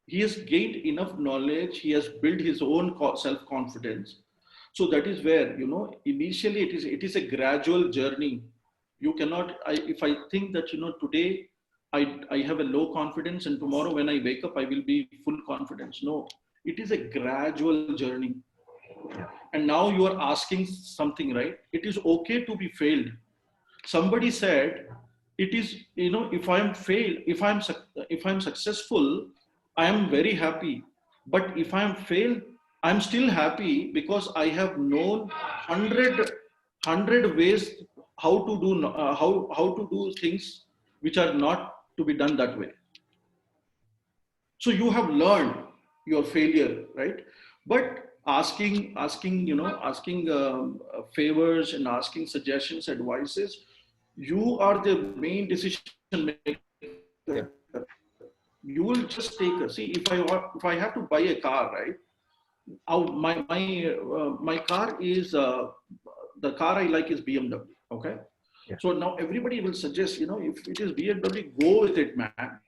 He has gained enough knowledge. He has built his own self-confidence. So that is where, initially it is a gradual journey. You cannot, if I think that, today I have a low confidence and tomorrow when I wake up, I will be full confidence. No, it is a gradual journey. And now you are asking something, right? It is okay to be failed. Somebody said, it is, if I'm failed, if I'm successful, I am very happy. But if I'm failed, I'm still happy because I have known hundred ways how to do how to do things which are not to be done that way. So you have learned your failure, right? But asking favors and asking suggestions, advices, you are the main decision maker. Yeah. You will just take a see. If I have to buy a car, right? My car is the car I like is BMW. Okay. Yeah. So now everybody will suggest, if it is BMW, go with it, man.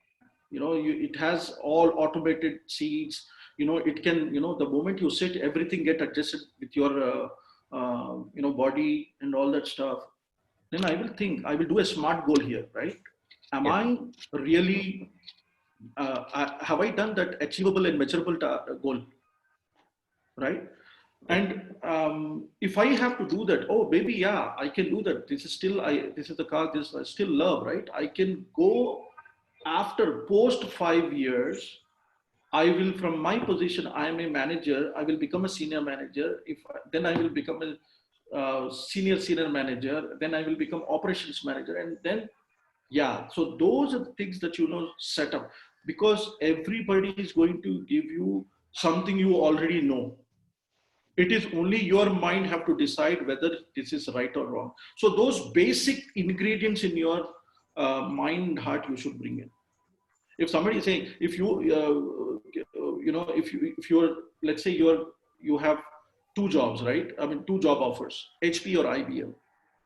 It has all automated seats. It can, the moment you sit, everything get adjusted with your body and all that stuff. Then I will think, I will do a smart goal here, right? Am Yeah. I really have I done that achievable and measurable goal, right? And if I have to do that, oh baby, yeah, I can do that. This is the car this I still love, right? I can go after post 5 years. I will, from my position, I am a manager. I will become a senior manager. Then I will become a senior manager. Then I will become operations manager, and then yeah. So those are the things that set up, because everybody is going to give you something you already know. It is only your mind have to decide whether this is right or wrong. So those basic ingredients in your mind, heart, you should bring in. If somebody is saying, if you, if you're, let's say you have two jobs, right? I mean, two job offers, HP or IBM,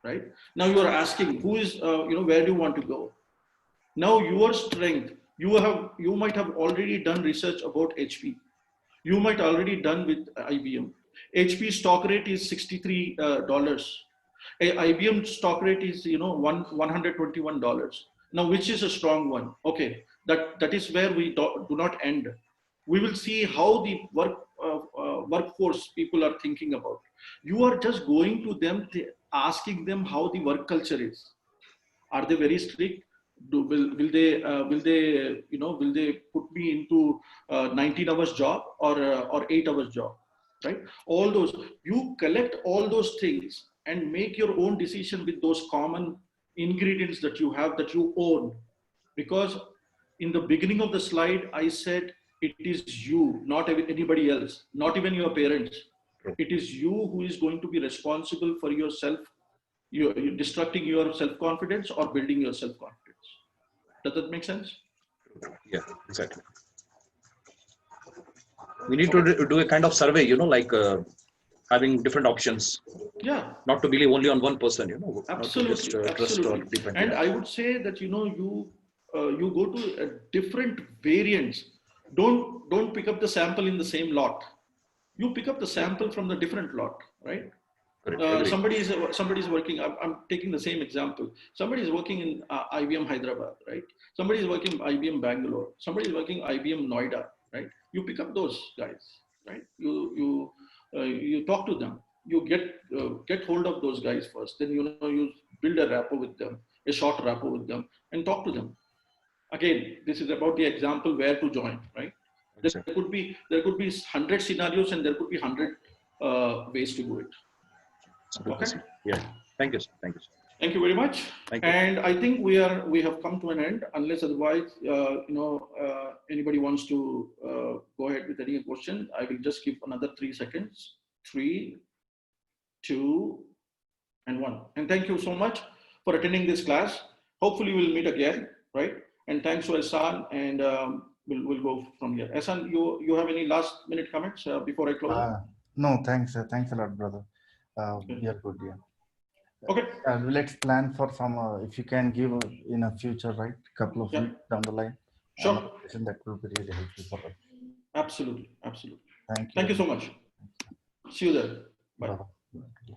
right? Now you are asking, who is, where do you want to go? Now your strength, you might have already done research about HP. You might already done with IBM. HP stock rate is $63. IBM stock rate is $121. Now, which is a strong one? Okay, that is where we do not end. We will see how the workforce people are thinking about. You are just going to them, asking them how the work culture is. Are they very strict? Will they put me into 19 hours job or 8 hours job, right? All those, you collect all those things and make your own decision with those common ingredients that you have, that you own. Because in the beginning of the slide, I said it is you, not anybody else, not even your parents. It is you who is going to be responsible for yourself. You're destructing your self-confidence or building your self-confidence. Does that make sense? Yeah, exactly. We need to do a kind of survey, like having different options. Yeah. Not to believe only on one person, Absolutely. Not to just trust or depend. And I would say that, you go to different variants. Don't pick up the sample in the same lot. You pick up the sample from the different lot, right? Somebody is working. I'm taking the same example. Somebody is working in IBM Hyderabad, right? Somebody is working IBM Bangalore. Somebody is working IBM Noida, right? You pick up those guys, right? You talk to them. You get hold of those guys first. Then you build a rapport with them, a short rapport with them, and talk to them. Again, this is about the example where to join, right? There could be 100 scenarios and there could be 100 ways to do it. Okay. Yeah. Thank you, sir. Thank you, sir. Thank you very much. Thank you. And I think we have come to an end, unless otherwise, anybody wants to go ahead with any question. I will just give another 3 seconds. 3, 2, and 1. And thank you so much for attending this class. Hopefully we'll meet again, right? And thanks to Ehsan, and we'll go from here. Ehsan, you have any last minute comments before I close? No, thanks. Thanks a lot, brother. We are good, yeah. Okay. Let's plan for some, if you can give in a future, right? Couple of weeks down the line. Sure. That will be really helpful for us. Absolutely. Absolutely. Thank you. Thank you so much. See you there. Bye. Bye-bye.